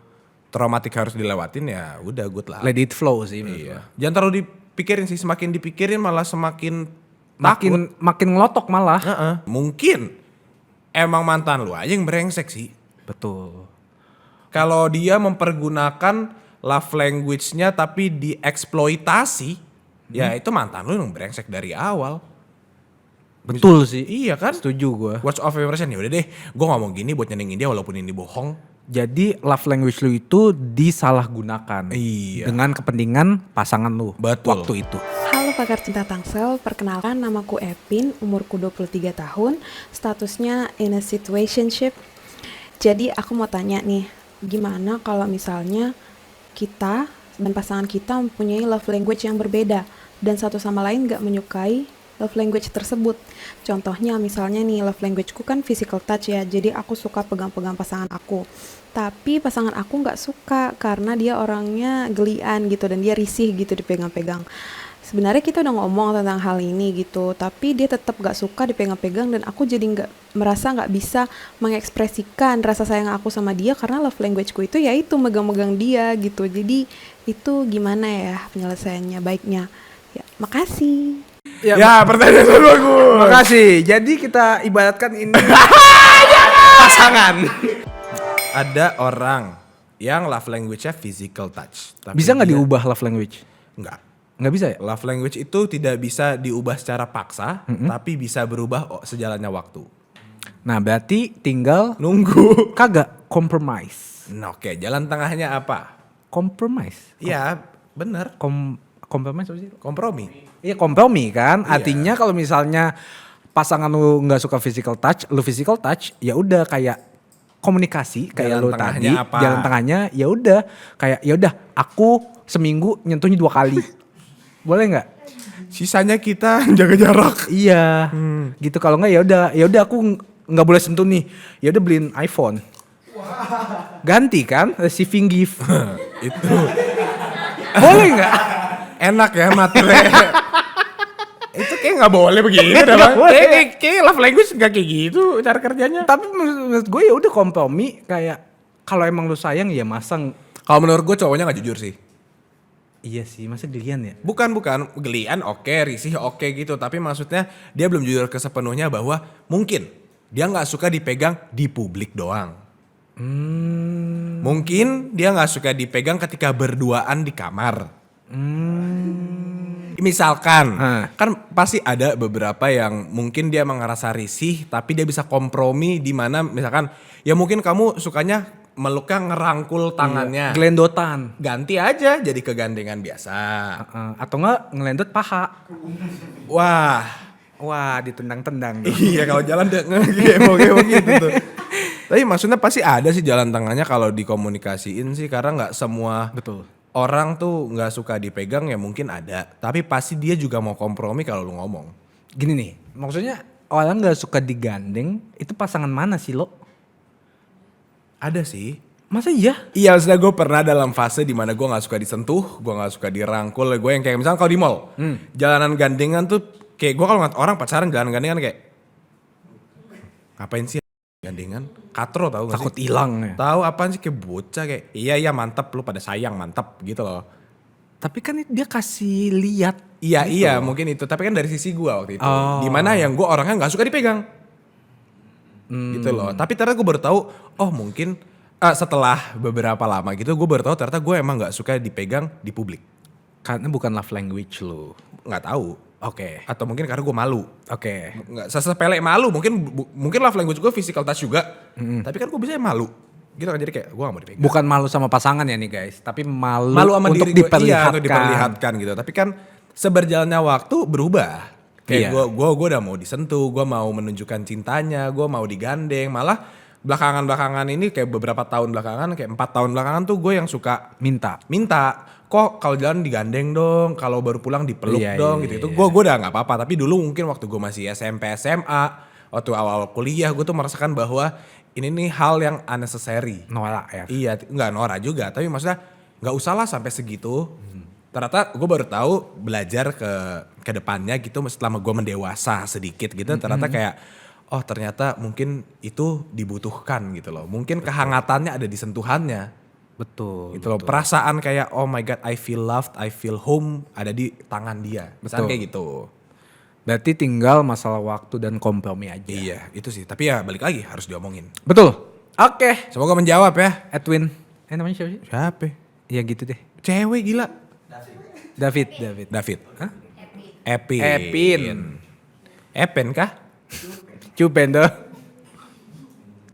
traumatik harus dilewatin ya udah good lah. Let it flow sih. Iya. Jangan terlalu dipikirin sih, semakin dipikirin malah semakin takut. Makin ngelotok malah. Mungkin emang mantan lu aja yang brengsek sih. Betul. Kalau dia mempergunakan love language-nya tapi dieksploitasi, ya itu mantan lu yang brengsek dari awal. Betul sih. Iya kan? Setuju gue. Words of affirmation, ya udah deh, gue ngomong gini buat nyenengin dia walaupun ini bohong. Jadi love language lu itu disalahgunakan. Iya. Dengan kepentingan pasangan lu. Betul. Waktu itu. Halo pakar cinta Tangsel, perkenalkan namaku Epin, umurku 23 tahun, statusnya in a situationship. Jadi aku mau tanya nih, gimana kalau misalnya kita dan pasangan kita mempunyai love language yang berbeda dan satu sama lain gak menyukai love language tersebut. Contohnya misalnya nih, love languageku kan physical touch ya, jadi aku suka pegang-pegang pasangan aku. Tapi pasangan aku gak suka karena dia orangnya gelian gitu dan dia risih gitu dipegang-pegang. Sebenarnya kita udah ngomong tentang hal ini gitu, tapi dia tetap gak suka dipegang-pegang dan aku jadi merasa gak bisa mengekspresikan rasa sayang aku sama dia karena love languageku itu yaitu megang-megang dia gitu. Jadi itu gimana ya penyelesaiannya baiknya? Ya, makasih. Ya, pertanyaan bagus. Makasih. Jadi kita ibaratkan ini pasangan. Ada orang yang love language-nya physical touch. Tapi Bisa nggak dia- diubah love language? Enggak. Nggak bisa ya? Love language itu tidak bisa diubah secara paksa, tapi bisa berubah sejalannya waktu. Nah berarti tinggal Nunggu. kagak compromise. Nah, oke, jalan tengahnya apa? Compromise. Iya, bener. Compromise apa sih? Kompromi. Iya kompromi kan. Iya. Artinya kalau misalnya pasangan lu nggak suka physical touch, lu physical touch, ya udah kayak komunikasi kayak Jalan lu tengahnya tadi. apa? Jalan tengahnya ya udah kayak ya udah aku seminggu nyentuhnya 2 kali. Boleh nggak? Sisanya kita jaga jarak. Iya. Gitu kalau nggak ya udah aku nggak boleh sentuh nih. Ya udah beliin iPhone. Ganti kan receiving gift. Itu Boleh nggak? enak ya matre. Itu kayak nggak boleh begini dah Nggak bang. boleh. Kayak love language nggak kayak gitu cara kerjanya. Tapi menurut gue ya udah kompromi kayak kalau emang lu sayang ya masang. Kalau menurut gue cowoknya nggak jujur sih. Iya sih, masa gelian ya? Bukan gelian oke, risih oke gitu. Tapi maksudnya dia belum jujur ke sepenuhnya bahwa mungkin dia nggak suka dipegang di publik doang. Mungkin dia nggak suka dipegang ketika berduaan di kamar. Misalkan, kan pasti ada beberapa yang mungkin dia emang ngerasa risih, tapi dia bisa kompromi di mana misalkan, ya mungkin kamu sukanya meluknya ngerangkul tangannya. Gelendotan. Ganti aja jadi kegandengan biasa. Atau enggak ngelendot paha. Wah, ditendang-tendang. iya kalau jalan deh kayak gitu tuh. Tapi maksudnya pasti ada sih jalan tengahnya kalau dikomunikasiin sih, karena nggak semua Betul. orang tuh nggak suka dipegang, ya mungkin ada. Tapi pasti dia juga mau kompromi kalau lu ngomong. Gini nih, maksudnya orang nggak suka digandeng, itu pasangan mana sih lo? Ada sih. Masa iya? Iya, maksudnya gue pernah dalam fase dimana gue gak suka disentuh, gue gak suka dirangkul. Gue yang kayak misalnya kalau di mall, jalanan gandengan tuh kayak gue kalau ngeliat orang pacaran jalanan gandengan kayak, ngapain sih gandengan? Katro tau gak sih? Takut hilang ya. Tahu apaan sih, kayak bocah kayak, iya mantep lu pada sayang mantep gitu loh. Tapi kan dia kasih lihat. Iya mungkin itu, tapi kan dari sisi gue waktu itu. Oh. Dimana yang gue orangnya gak suka dipegang. Gitu loh. Tapi ternyata gue baru tahu, oh mungkin setelah beberapa lama gitu gue baru tahu ternyata gue emang gak suka dipegang di publik. Karena bukan love language lo. Nggak tahu. Oke. Atau mungkin karena gue malu. Oke. Nggak sesepele malu, mungkin love language gue physical touch juga. Tapi kan gue bisa malu. Gitu kan, jadi kayak gue gak mau dipegang. Bukan malu sama pasangan ya nih guys, tapi malu Sama untuk diri gue, diperlihatkan. iya, untuk diperlihatkan gitu. Tapi kan seberjalannya waktu berubah. Kayak Iya. gue udah mau disentuh, gue mau menunjukkan cintanya, gue mau digandeng. Malah belakangan ini kayak beberapa tahun belakangan, kayak 4 tahun belakangan tuh gue yang suka Minta. kok kalau jalan digandeng dong, kalau baru pulang dipeluk Iya, dong iya, gitu. iya. Gue udah nggak apa-apa. Tapi dulu mungkin waktu gue masih SMP SMA, waktu awal kuliah gue tuh merasakan bahwa ini nih hal yang unnecessary. Norak ya. Iya, nggak norak juga, tapi maksudnya nggak usah lah sampai segitu. Ternyata gue baru tahu belajar ke depannya gitu setelah gue mendewasa sedikit gitu. Ternyata kayak oh ternyata mungkin itu dibutuhkan gitu loh. Mungkin kehangatannya ada di sentuhannya. Betul. Gitu loh. Perasaan kayak oh my god I feel loved, I feel home ada di tangan dia. Misalnya Betul. kayak gitu. Berarti tinggal masalah waktu dan kompromi aja. Iya itu sih. Tapi ya balik lagi harus diomongin. Betul. Oke. Semoga menjawab ya. Edwin. Namanya siapa sih? Siapa? Ya gitu deh. Cewek gila. David. Hah? Epin. Epen kah? Cupen tuh.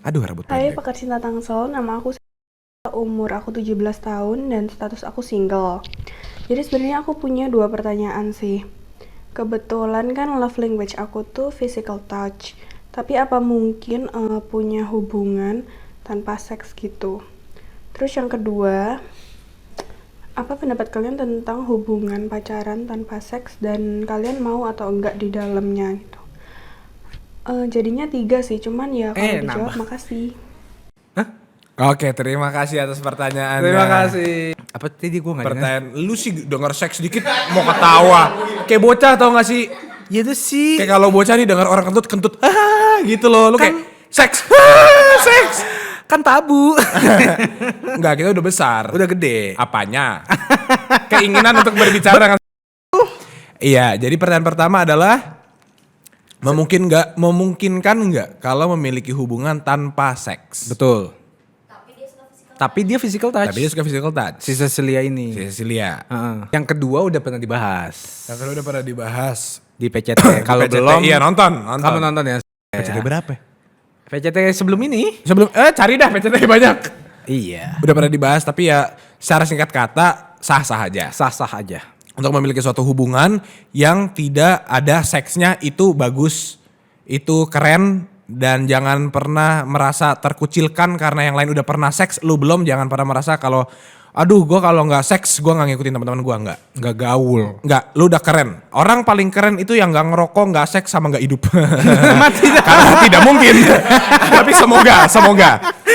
Aduh rambut Hai pendek. Pakar Cinta Tangsel, nama aku umur aku 17 tahun dan status aku single. Jadi sebenarnya aku punya 2 pertanyaan sih. Kebetulan kan love language aku tuh physical touch. Tapi apa mungkin punya hubungan tanpa seks gitu? Terus yang kedua, apa pendapat kalian tentang hubungan pacaran tanpa seks dan kalian mau atau enggak di dalamnya gitu? Jadinya 3 sih, cuman ya kalau dijawab nambah. makasih. Oke, terima kasih atas pertanyaannya. Terima kasih. Apa tadi gue gak dengar? Pertanyaan, lu sih denger seks dikit mau ketawa. Kayak bocah tau gak sih? Ya itu sih. Kayak kalau bocah nih denger orang kentut, gitu loh. Lu Kan- kayak seks, seks. Kan tabu. Enggak, kita udah besar. Udah gede. Apanya? Keinginan untuk berbicara dengan Iya, jadi pertanyaan pertama adalah memungkinkan nggak kalau memiliki hubungan tanpa seks? Betul. Tapi dia physical touch. Tapi dia suka physical touch. Si Cecilia ini. Si Cecilia. Heeh. Yang kedua udah pernah dibahas Yang kedua udah pernah dibahas. di PCT. Kalau PCT, belum, iya nonton. kamu nonton ya. PCT berapa? PCT sebelum ini. Sebelum cari dah PCT banyak. Iya. Udah pernah dibahas tapi ya secara singkat kata sah-sah aja. Sah-sah aja. Untuk memiliki suatu hubungan yang tidak ada seksnya itu bagus, itu keren, dan jangan pernah merasa terkucilkan karena yang lain udah pernah seks, lu belum. Jangan pernah merasa kalau aduh gue kalau nggak seks gue nggak ngikutin teman-teman gue, nggak gaul, nggak, lu udah keren. Orang paling keren itu yang nggak ngerokok, nggak seks, sama nggak hidup. Karena tidak mungkin. Tapi semoga.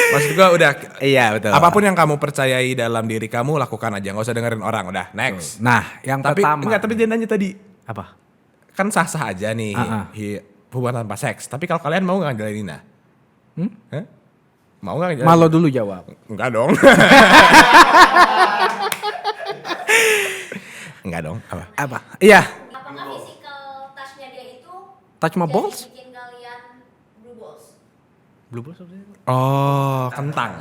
Maksud gue udah. Iya betul. Apapun yang kamu percayai dalam diri kamu lakukan aja, nggak usah dengerin orang. Udah next. Nah, yang Tapi pertama. enggak, tapi dia nanya tadi Apa? kan sah-sah aja nih hubungan tanpa seks. Tapi kalau kalian mau nggak ngejalanin? Hah? Mau nggak ngejalanin? Malo dulu jawab. Enggak dong. Enggak dong. Apa? Apa? Iya. Apakah physical touch-nya dia itu Touch my jadi balls? bikin kalian blue balls? Blue balls apa sih? Oh, kentang.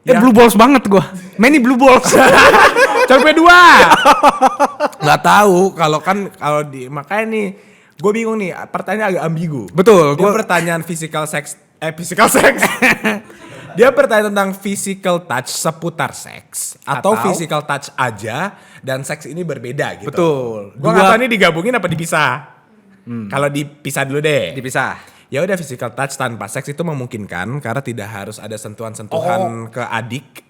Blue balls banget gua. Many blue balls. Coba 2. Nggak tahu kalau di makanya nih gue bingung nih, pertanyaan agak ambigu. Betul, Dia pertanyaan physical sex. Dia bertanya tentang physical touch seputar seks atau physical touch aja dan seks ini berbeda gitu. Betul. Gue nggak tahu ini digabungin apa dipisah. Kalau dipisah dulu deh. Dipisah. Ya udah, physical touch tanpa seks itu memungkinkan karena tidak harus ada sentuhan-sentuhan ke adik.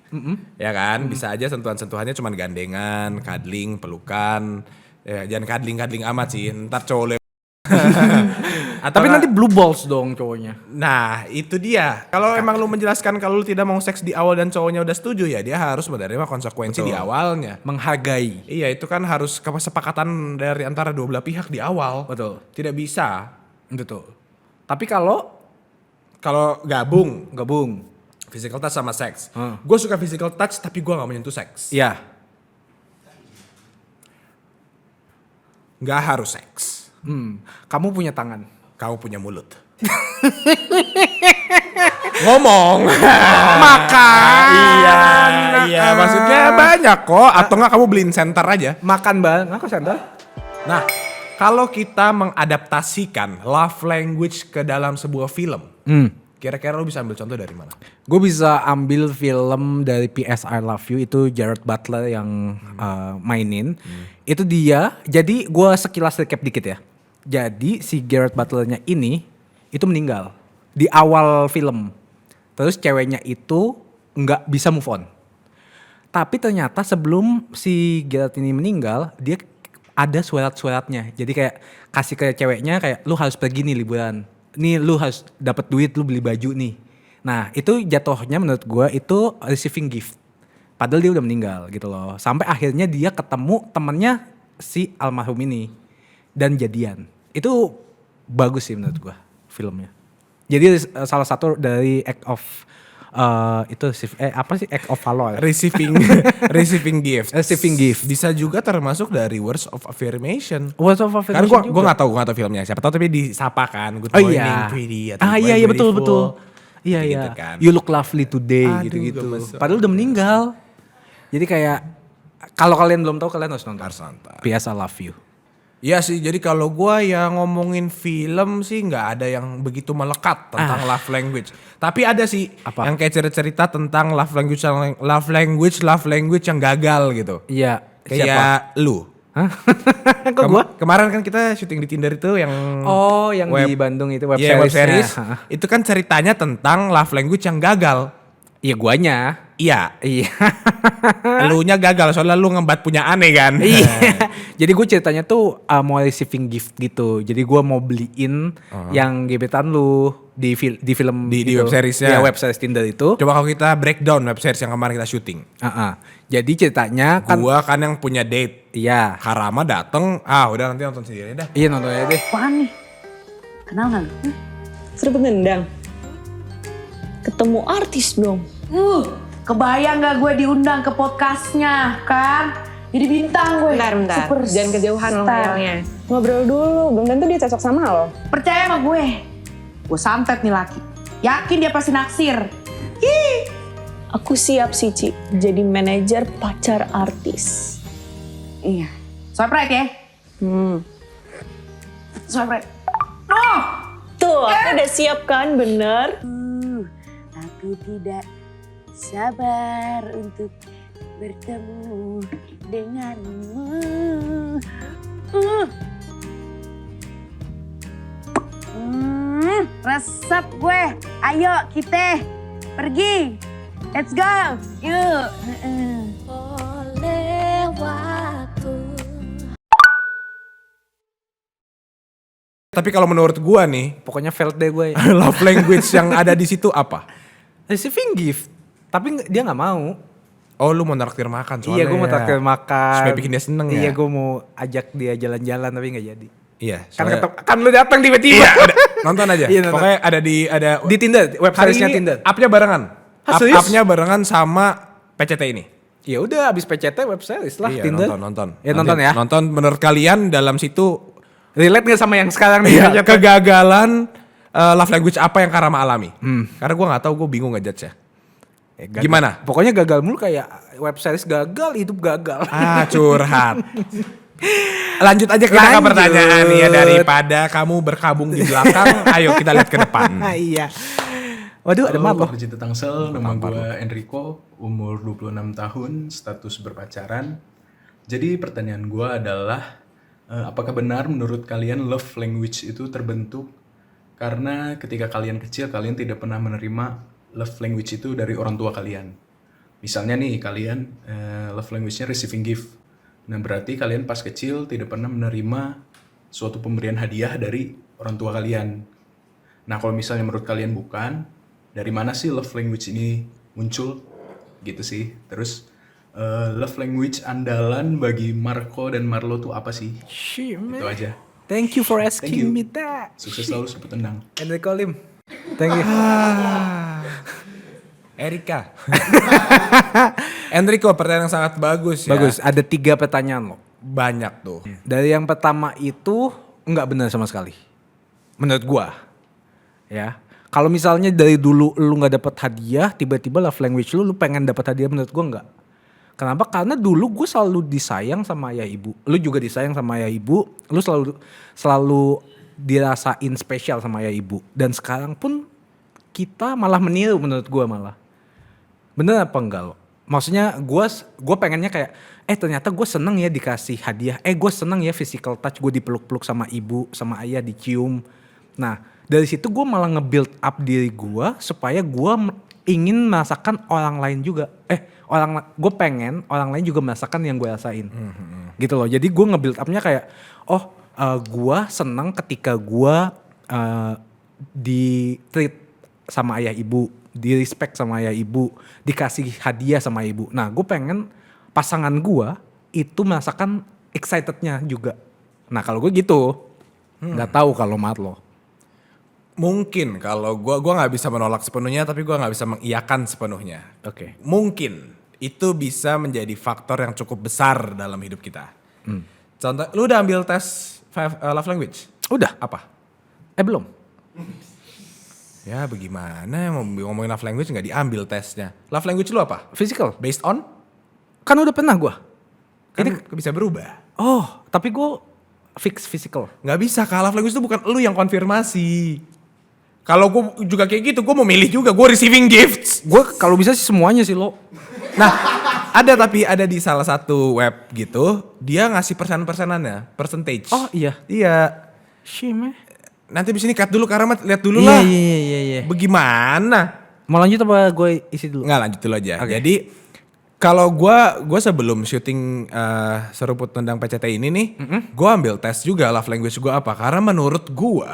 Ya kan, bisa aja sentuhan-sentuhannya cuma gandengan, cuddling, pelukan. Ya, jangan cuddling amat sih, ntar cowok Tapi nanti blue balls dong cowoknya. Nah itu dia. Kalau emang lu menjelaskan kalau lu tidak mau seks di awal dan cowoknya udah setuju, ya dia harus menerima konsekuensi di awalnya. Menghargai. Iya, itu kan harus kesepakatan dari antara dua belah pihak di awal. Betul. Tidak bisa. Betul. Tapi kalau gabung physical touch sama seks. Gue suka physical touch tapi gue gak menyentuh seks. Iya. Gak harus seks. Kamu punya tangan. Kamu punya mulut. Ngomong. Makan. Iya, maksudnya banyak kok. Atau enggak kamu beliin center aja. Makan banget. Aku sendal. Nah, kalau kita mengadaptasikan love language ke dalam sebuah film, kira-kira lu bisa ambil contoh dari mana? Gue bisa ambil film dari P.S. I Love You, itu Gerard Butler yang mainin. Itu dia, jadi gue sekilas recap dikit ya. Jadi si Gerard Butlernya ini itu meninggal di awal film. Terus ceweknya itu nggak bisa move on. Tapi ternyata sebelum si Gerard ini meninggal, dia ada surat-suratnya. Jadi kayak kasih ke ceweknya kayak lu harus pergi nih liburan. Nih lu harus dapat duit, lu beli baju nih. Nah itu jatuhnya menurut gue itu receiving gift. Padahal dia udah meninggal gitu loh. Sampai akhirnya dia ketemu temennya si almarhum ini. Dan jadian. Itu bagus sih menurut gue filmnya. Jadi salah satu dari act of act of valor. Receiving gift. Receiving gift. Bisa juga termasuk dari words of affirmation. Words of Kan affirmation gue gak tahu filmnya siapa tahu, tapi disapa kan, good Oh morning, iya. pretty, atau good Iya morning, betul. beautiful. Iya Gitu iya. kan. You look lovely today Aduh, gitu-gitu. gemes. Padahal udah meninggal. Jadi kayak kalau kalian belum tahu kalian harus nonton. Harus nonton. P.S. I Love You. Iya sih, jadi kalau gue yang ngomongin film sih nggak ada yang begitu melekat tentang love language. Tapi ada sih Apa? yang kayak cerita-cerita tentang love language yang gagal gitu. Iya. Kayak lu. Hah? Kok gua? Kemarin kan kita syuting di Tinder itu yang Oh, yang di Bandung itu web series. web series. Itu kan ceritanya tentang love language yang gagal. Iya guanya. Iya, Iya. elunya gagal soalnya lu ngembat punya aneh kan. Iya. Jadi gue ceritanya tuh mau receiving gift gitu. Jadi gue mau beliin yang gebetan lu di film Di gitu. web seriesnya. Ya web series Tinder itu. Coba kalau kita breakdown web series yang kemarin kita syuting. Jadi ceritanya kan. Gua kan yang punya date. Iya. Karama dateng, udah nanti nonton sendiri dah. Iya nonton aja deh. Apaan nih? Kenal gak lu? Seru nendang. Ketemu artis dong. Kebayang gak gue diundang ke podcastnya kan? Jadi bintang gue. Bentar. Super Jangan kejauhan lo star. ngayalnya. Ngobrol dulu, belum tentu dia cocok sama lo. Percaya sama gue. Gue santet nih laki. Yakin dia pasti naksir. Aku siap sih, Ci. Jadi manajer pacar artis. Iya. Swipe right ya. Swipe right. No! Tuh, aku udah siap kan, bener? Aku tidak sabar untuk bertemu denganmu. Resep gue. Ayo kita pergi. Let's go. Yuk. Oleh waktu. Tapi kalau menurut gua nih, Pokoknya failed deh gue. love language yang ada di situ apa? Receiving gift. Tapi dia gak mau. Oh, lu mau traktir makan soalnya. Iya gue mau traktir makan. Supaya bikin dia seneng ya? Iya gue mau ajak dia jalan-jalan tapi gak jadi. Iya. Kan lu datang tiba-tiba. Iya, nonton aja. Iya, nonton. Pokoknya ada Di Tinder, web hari seriesnya ini Tinder. Up-nya barengan. Serius? Up-nya barengan sama PCT ini. Ya udah abis PCT web series lah Iya, Tinder. nonton. Ya Nanti nonton ya. Nonton menurut kalian dalam situ Relate gak sama yang sekarang nih? kegagalan Love language apa yang Karama alami? Karena gue nggak tahu, gue bingung ngejudge ya. Gimana? Pokoknya gagal mulu kayak web series gagal, hidup gagal. Curhat. Lanjut aja kita ke pertanyaan ya, daripada kamu berkabung di belakang. Ayo kita lihat ke depan. Iya. Waduh, ada Halo, Marlo. pecinta Tangsel, nama gue Enrico, umur 26 tahun, status berpacaran. Jadi pertanyaan gue adalah, apakah benar menurut kalian love language itu terbentuk karena ketika kalian kecil kalian tidak pernah menerima love language itu dari orang tua kalian? Misalnya nih kalian love language-nya receiving gift. Nah berarti kalian pas kecil tidak pernah menerima suatu pemberian hadiah dari orang tua kalian. Nah kalau misalnya menurut kalian bukan, dari mana sih love language ini muncul? Gitu sih. Terus love language andalan bagi Marco dan Marlo tuh apa sih? Itu aja. Thank you for Thank asking you. me that. Sukses selalu, sebut tendang. Enrico Lim. Thank you. Erika. Enrico, pertanyaan yang sangat bagus ya. Bagus, ada 3 pertanyaan lo. Banyak tuh. Dari yang pertama itu nggak benar sama sekali. Menurut gua. Ya. Kalau misalnya dari dulu lu nggak dapat hadiah, tiba-tiba love language lu pengen dapat hadiah, menurut gua nggak. Kenapa? Karena dulu gue selalu disayang sama ayah ibu. Lu juga disayang sama ayah ibu. Lu selalu dirasain spesial sama ayah ibu. Dan sekarang pun kita malah meniru menurut gua malah. Bener apa enggak lo? Maksudnya gue pengennya kayak, ternyata gue seneng ya dikasih hadiah. Gue seneng ya physical touch, gue dipeluk-peluk sama ibu, sama ayah, dicium. Nah dari situ gue malah nge-build up diri gue supaya gue ingin merasakan orang lain juga. Gue pengen orang lain juga merasakan yang gue rasain. Gitu loh. Jadi gue nge-build up-nya kayak, gue seneng ketika gue di-treat sama ayah ibu, di-respect sama ayah ibu, dikasih hadiah sama ibu. Nah gue pengen pasangan gue itu merasakan excitednya juga. Nah kalau gue gitu, nggak tahu kalau Marlo. Mungkin kalau gue nggak bisa menolak sepenuhnya, tapi gue nggak bisa mengiyakan sepenuhnya. Oke. Mungkin itu bisa menjadi faktor yang cukup besar dalam hidup kita. Contoh, lu udah ambil tes love language? Udah. Apa? Belum. Ya bagaimana mau ngomongin love language nggak diambil tesnya? Love language lu apa? Physical. Based on? Kan udah pernah gue. Kan bisa berubah. Tapi gue fix physical. Nggak bisa, love language itu bukan lu yang konfirmasi. Kalau gue juga kayak gitu, gue mau milih juga, gue receiving gifts. Gue kalau bisa sih semuanya sih lo. Nah, ada di salah satu web gitu, dia ngasih persenannya, percentage. Oh iya. Iya. Shime. Nanti di sini cut dulu karena lihat dulu lah. Iya. Bagaimana? Mau lanjut apa gue isi dulu? Nggak, lanjut dulu aja. Okay. Jadi kalau gue sebelum syuting Seruput Tendang PCT ini nih, gue ambil tes juga love language gue apa. Karena menurut gue,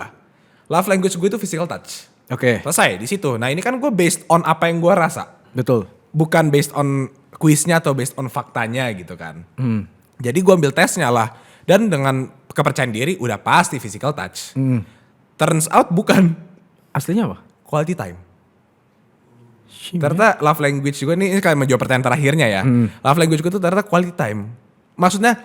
love language gue itu physical touch. Oke. Selesai di situ. Nah ini kan gue based on apa yang gue rasa. Betul. Bukan based on kuisnya atau based on faktanya gitu kan. Jadi gue ambil tesnya lah. Dan dengan kepercayaan diri udah pasti physical touch. Turns out bukan. Aslinya apa? Quality time. Ternyata love language gue ini kayak menjawab pertanyaan terakhirnya ya. Love language gue tuh ternyata quality time. Maksudnya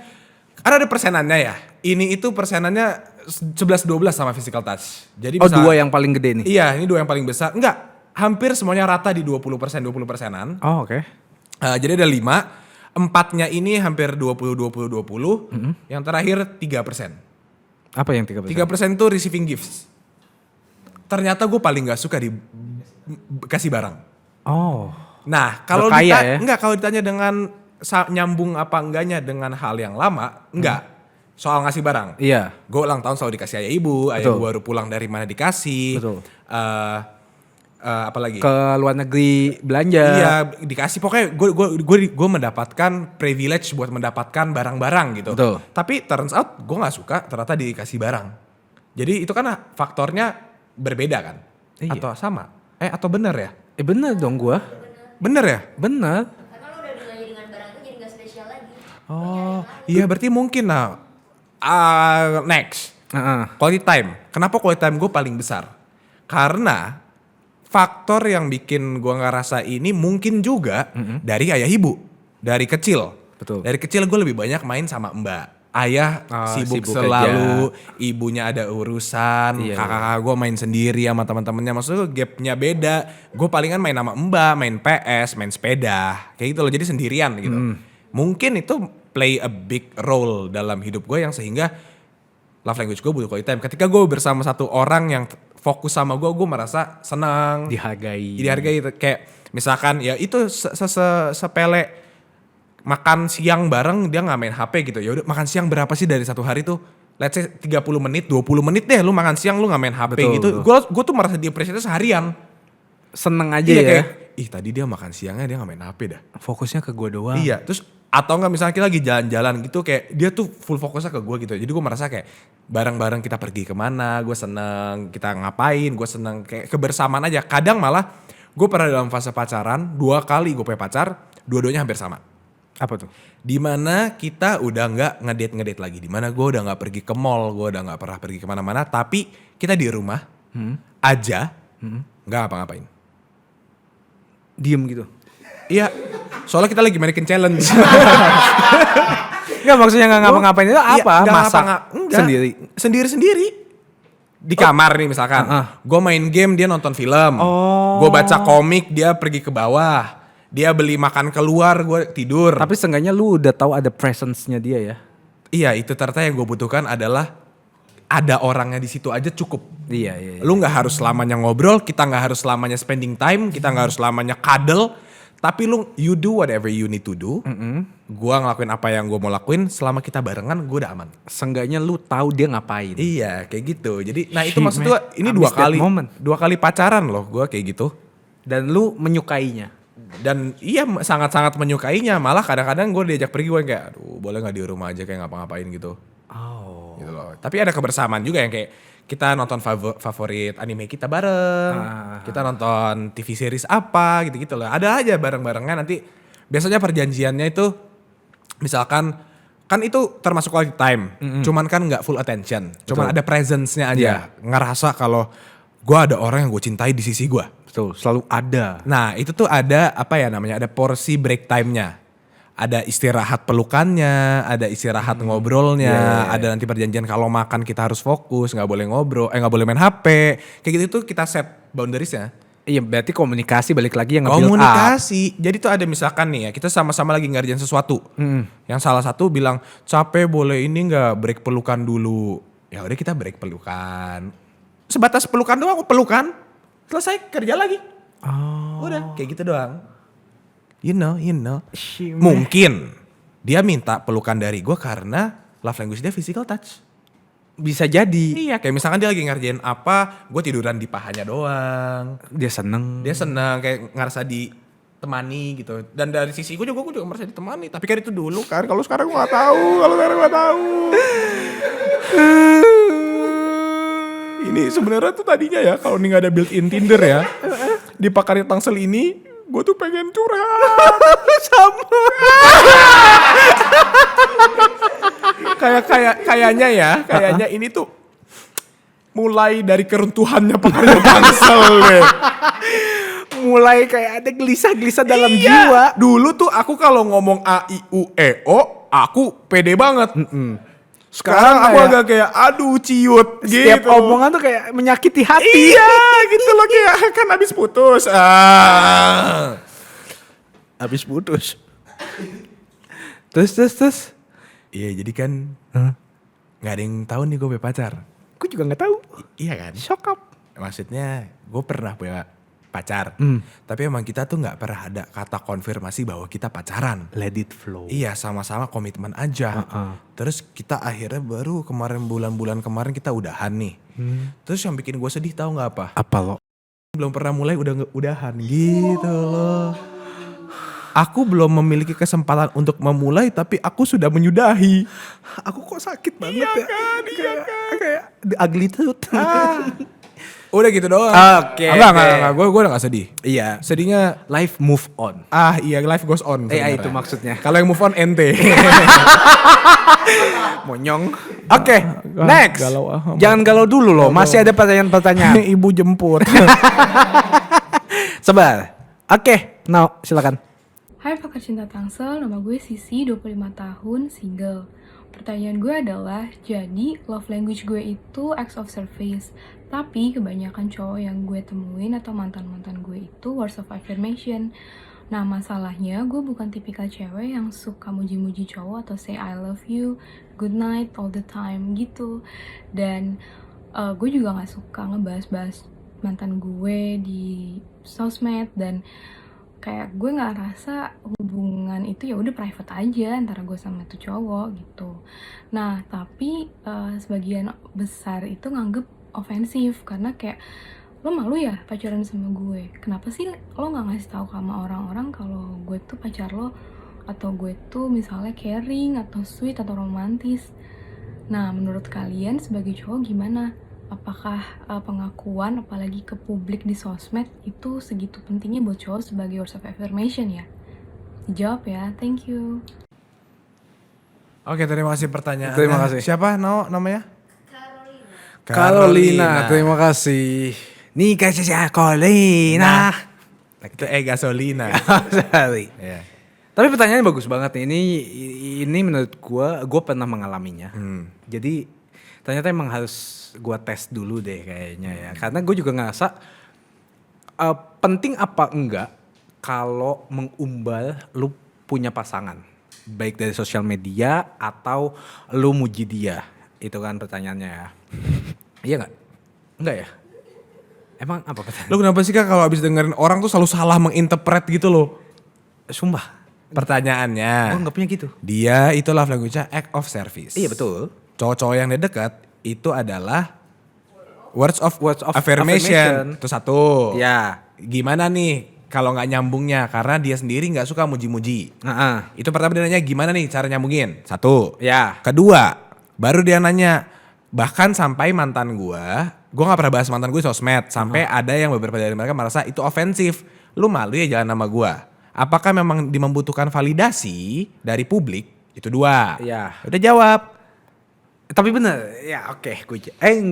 ada persenannya ya. Ini itu persenannya 11-12 sama physical touch. Jadi bisa, 2 yang paling gede nih? Iya, ini 2 yang paling besar. Enggak, hampir semuanya rata di 20%-20%an. Oh oke. Jadi ada 5. 4-nya ini hampir 20-20-20. Yang terakhir 3%. Apa yang 3%? 3% itu receiving gifts. Ternyata gue paling gak suka dikasih barang. Oh. Nah, kalau ya? kalau ditanya dengan nyambung apa enggaknya dengan hal yang lama, enggak. Soal ngasih barang. Iya. Gue ulang tahun selalu dikasih ayah ibu, ayah gue baru pulang dari mana dikasih. Betul. Apa lagi? Ke luar negeri belanja. Iya, dikasih. Pokoknya gue mendapatkan privilege buat mendapatkan barang-barang gitu. Betul. Tapi turns out gue nggak suka ternyata dikasih barang. Jadi itu kan faktornya berbeda kan? Iya. Atau sama? Atau bener ya? Bener dong gua. Bener ya? Bener. Karena lo udah bilangnya dengan barang itu jadi gak spesial lagi. Oh, iya berarti mungkin next. Quality time. Kenapa quality time gue paling besar? Karena faktor yang bikin gue ngerasa ini mungkin juga dari ayah ibu. Dari kecil. Betul. Dari kecil gue lebih banyak main sama mbak. ayah sibuk sibuk selalu, ibunya ada urusan, Iya, kakak gue main sendiri sama teman-temannya. Maksudnya gapnya beda. Gue palingan main sama mbak, main PS, main sepeda, kayak gitu loh. Jadi sendirian gitu. Mungkin itu play a big role dalam hidup gue yang sehingga love language gue butuh quality time. Ketika gue bersama satu orang yang fokus sama gue merasa senang, dihargai. Kayak misalkan ya itu sepele. Makan siang bareng dia nggak main HP gitu. Ya udah makan siang berapa sih dari satu hari tuh? Let's say 30 menit, 20 menit deh lu makan siang lu nggak main HP gitu. Gue tuh merasa di-appreciate seharian. Seneng aja Iya, ya. kayak, ih tadi dia makan siangnya dia nggak main HP dah. Fokusnya ke gue doang. Iya, terus atau nggak misalnya kita lagi jalan-jalan gitu kayak dia tuh full fokusnya ke gue gitu. Jadi gue merasa kayak bareng-bareng kita pergi kemana, gue seneng, kita ngapain, gue seneng kayak kebersamaan aja. Kadang malah gue pernah dalam fase pacaran 2 kali gue punya pacar, dua-duanya hampir sama. Apa tuh? Dimana kita udah nggak ngedate lagi, dimana gue udah nggak pergi ke mall, gue udah nggak pernah pergi kemana-mana, tapi kita di rumah aja nggak ngapa-ngapain, Diem gitu. iya soalnya kita lagi mainin challenge. Enggak, maksudnya nggak ngapa-ngapain itu apa? Iya, Masak sendiri sendiri di kamar nih misalkan, gue main game dia nonton film, gue baca komik dia pergi ke bawah, dia beli makan keluar, gue tidur. Tapi seenggaknya lu udah tahu ada presence-nya dia ya. Iya, itu ternyata yang gue butuhkan adalah ada orangnya di situ aja cukup. Iya. Lu nggak harus selamanya ngobrol, kita nggak harus selamanya spending time, kita nggak harus selamanya cuddle, tapi you do whatever you need to do. Gua ngelakuin apa yang gue mau lakuin, selama kita barengan gue udah aman. Seenggaknya lu tahu dia ngapain. Iya, kayak gitu. Jadi, nah itu Shit, maksud man. gue ini I miss that moment. 2 kali pacaran loh, gue kayak gitu. Dan lu menyukainya. Dan iya sangat-sangat menyukainya, malah kadang-kadang gue diajak pergi gue kayak, aduh boleh nggak di rumah aja kayak ngapa-ngapain gitu. Gitu loh. Tapi ada kebersamaan juga yang kayak kita nonton favorit anime kita bareng, kita nonton TV series apa gitu-gitu loh. Ada aja bareng-barengnya nanti. Biasanya perjanjiannya itu misalkan kan itu termasuk quality time, cuman kan nggak full attention, cuman ada presence-nya aja. Ngerasa kalau gue ada orang yang gue cintai di sisi gue. Betul, selalu ada. Nah itu tuh ada apa ya namanya, ada porsi break time-nya. Ada istirahat pelukannya, ada istirahat ngobrolnya, ada nanti perjanjian kalau makan kita harus fokus, nggak boleh ngobrol, nggak boleh main HP. Kayak gitu tuh kita set boundaries-nya. Iya, berarti komunikasi balik lagi yang nge-build up. Komunikasi. Jadi tuh ada misalkan nih ya, kita sama-sama lagi ngerjain sesuatu. Yang salah satu bilang, capek boleh ini nggak break pelukan dulu. Ya udah kita break pelukan. Sebatas pelukan doang, pelukan. Selesai kerja lagi. Udah kayak gitu doang. You know. Mungkin dia minta pelukan dari gue karena love language dia physical touch. Bisa jadi. Iya, kayak misalkan dia lagi ngerjain apa, gue tiduran di pahanya doang. Dia seneng. Dia senang kayak ngerasa ditemani gitu. Dan dari sisi gue juga merasa ditemani. Tapi kan itu dulu kan, kalau sekarang gue gak tahu. Ini sebenarnya tuh tadinya ya, kalau ini gak ada built-in Tinder ya, di Pakarya Tangsel ini, gue tuh pengen curhat. Sama. Kayaknya ini tuh mulai dari keruntuhannya Pakarya Tangsel deh. Mulai kayak ada gelisah-gelisah dalam Iya. jiwa. Dulu tuh aku kalau ngomong A, I, U, E, O, aku pede banget. Sekarang aku kayak- agak kayak aduh ciut Setiap gitu. omongan tuh kayak menyakiti hati. Iya gitu loh, kayak kan habis putus. Habis putus. Terus. Iya jadi kan gak ada yang tahu nih gue punya pacar. Gue juga gak tahu. Iya kan? Shock up. Maksudnya gue pernah punya pacar. Tapi emang kita tuh gak pernah ada kata konfirmasi bahwa kita pacaran. Let it flow. Iya sama-sama komitmen aja. Terus kita akhirnya baru bulan-bulan kemarin kita udahan nih. Terus yang bikin gue sedih tahu gak apa? Apa lo? Belum pernah mulai udahan gitu loh. Aku belum memiliki kesempatan untuk memulai tapi aku sudah menyudahi. Aku kok sakit banget Iya ya. kan. Kayak the ugly truth. Udah gitu doang. Oke. Enggak. Gue udah gak sedih. Iya. Sedihnya Life move on. iya life goes on. sebenarnya. Itu maksudnya. Kalau yang move on ente. Monyong. Oke, next. galau ah. Jangan galau dulu loh. Masih ada pertanyaan-pertanyaan. Ibu jemput. Sabar. Oke, now silakan. Hai pakar cinta Tangsel, nama gue Sisi, 25 tahun, single. pertanyaan gue adalah, jadi love language gue itu acts of service. Tapi kebanyakan cowok yang gue temuin atau mantan-mantan gue itu words of affirmation. Nah masalahnya gue bukan tipikal cewek yang suka muji-muji cowok atau say I love you, good night all the time gitu. Dan gue juga gak suka ngebahas-bahas mantan gue di sosmed, dan kayak gue nggak rasa hubungan itu ya udah private aja antara gue sama tuh cowok gitu. Nah tapi sebagian besar itu nganggep ofensif karena kayak, lo malu ya pacaran sama gue? Kenapa sih lo nggak ngasih tahu sama orang-orang kalau gue tuh pacar lo, atau gue tuh misalnya caring atau sweet atau romantis? Nah menurut kalian sebagai cowok gimana? Apakah pengakuan apalagi ke publik di sosmed itu segitu pentingnya buat cowok sebagai words of affirmation ya? Dijawab ya, thank you. Oke, terima kasih pertanyaan. Terima kasih. Siapa namanya? Carolina, terima kasih. Nih kasih si Carolina. Itu gasolina. Sorry. Iya. Tapi pertanyaannya bagus banget nih. Ini menurut gue pernah mengalaminya. Jadi ternyata emang harus gue tes dulu deh kayaknya ya. Karena gue juga ngerasa penting apa enggak kalau mengumbal lu punya pasangan. Baik dari sosial media atau lu muji dia. Itu kan pertanyaannya ya. Iya gak? Enggak ya? Emang apa pertanyaannya? Lu kenapa sih Kak kalau abis dengerin orang tuh selalu salah menginterpret gitu loh? Sumpah. Pertanyaannya. Gue anggapnya gitu. Dia itu love language-nya act of service. Iya betul. Cowok-cowok yang dia dekat itu adalah words of affirmation. Itu satu. Ya. Gimana nih kalau nggak nyambungnya? Karena dia sendiri nggak suka muji-muji. Itu pertama dia nanya gimana nih cara nyambungin? Satu. Ya. Kedua, baru dia nanya. Bahkan sampai mantan gue nggak pernah bahas mantan gue di sosmed. Sampai ada yang beberapa dari mereka merasa itu ofensif. Lu malu ya jalan sama gue. Apakah memang membutuhkan validasi dari publik? Itu dua. Iya. Udah jawab. Tapi bener, ya oke.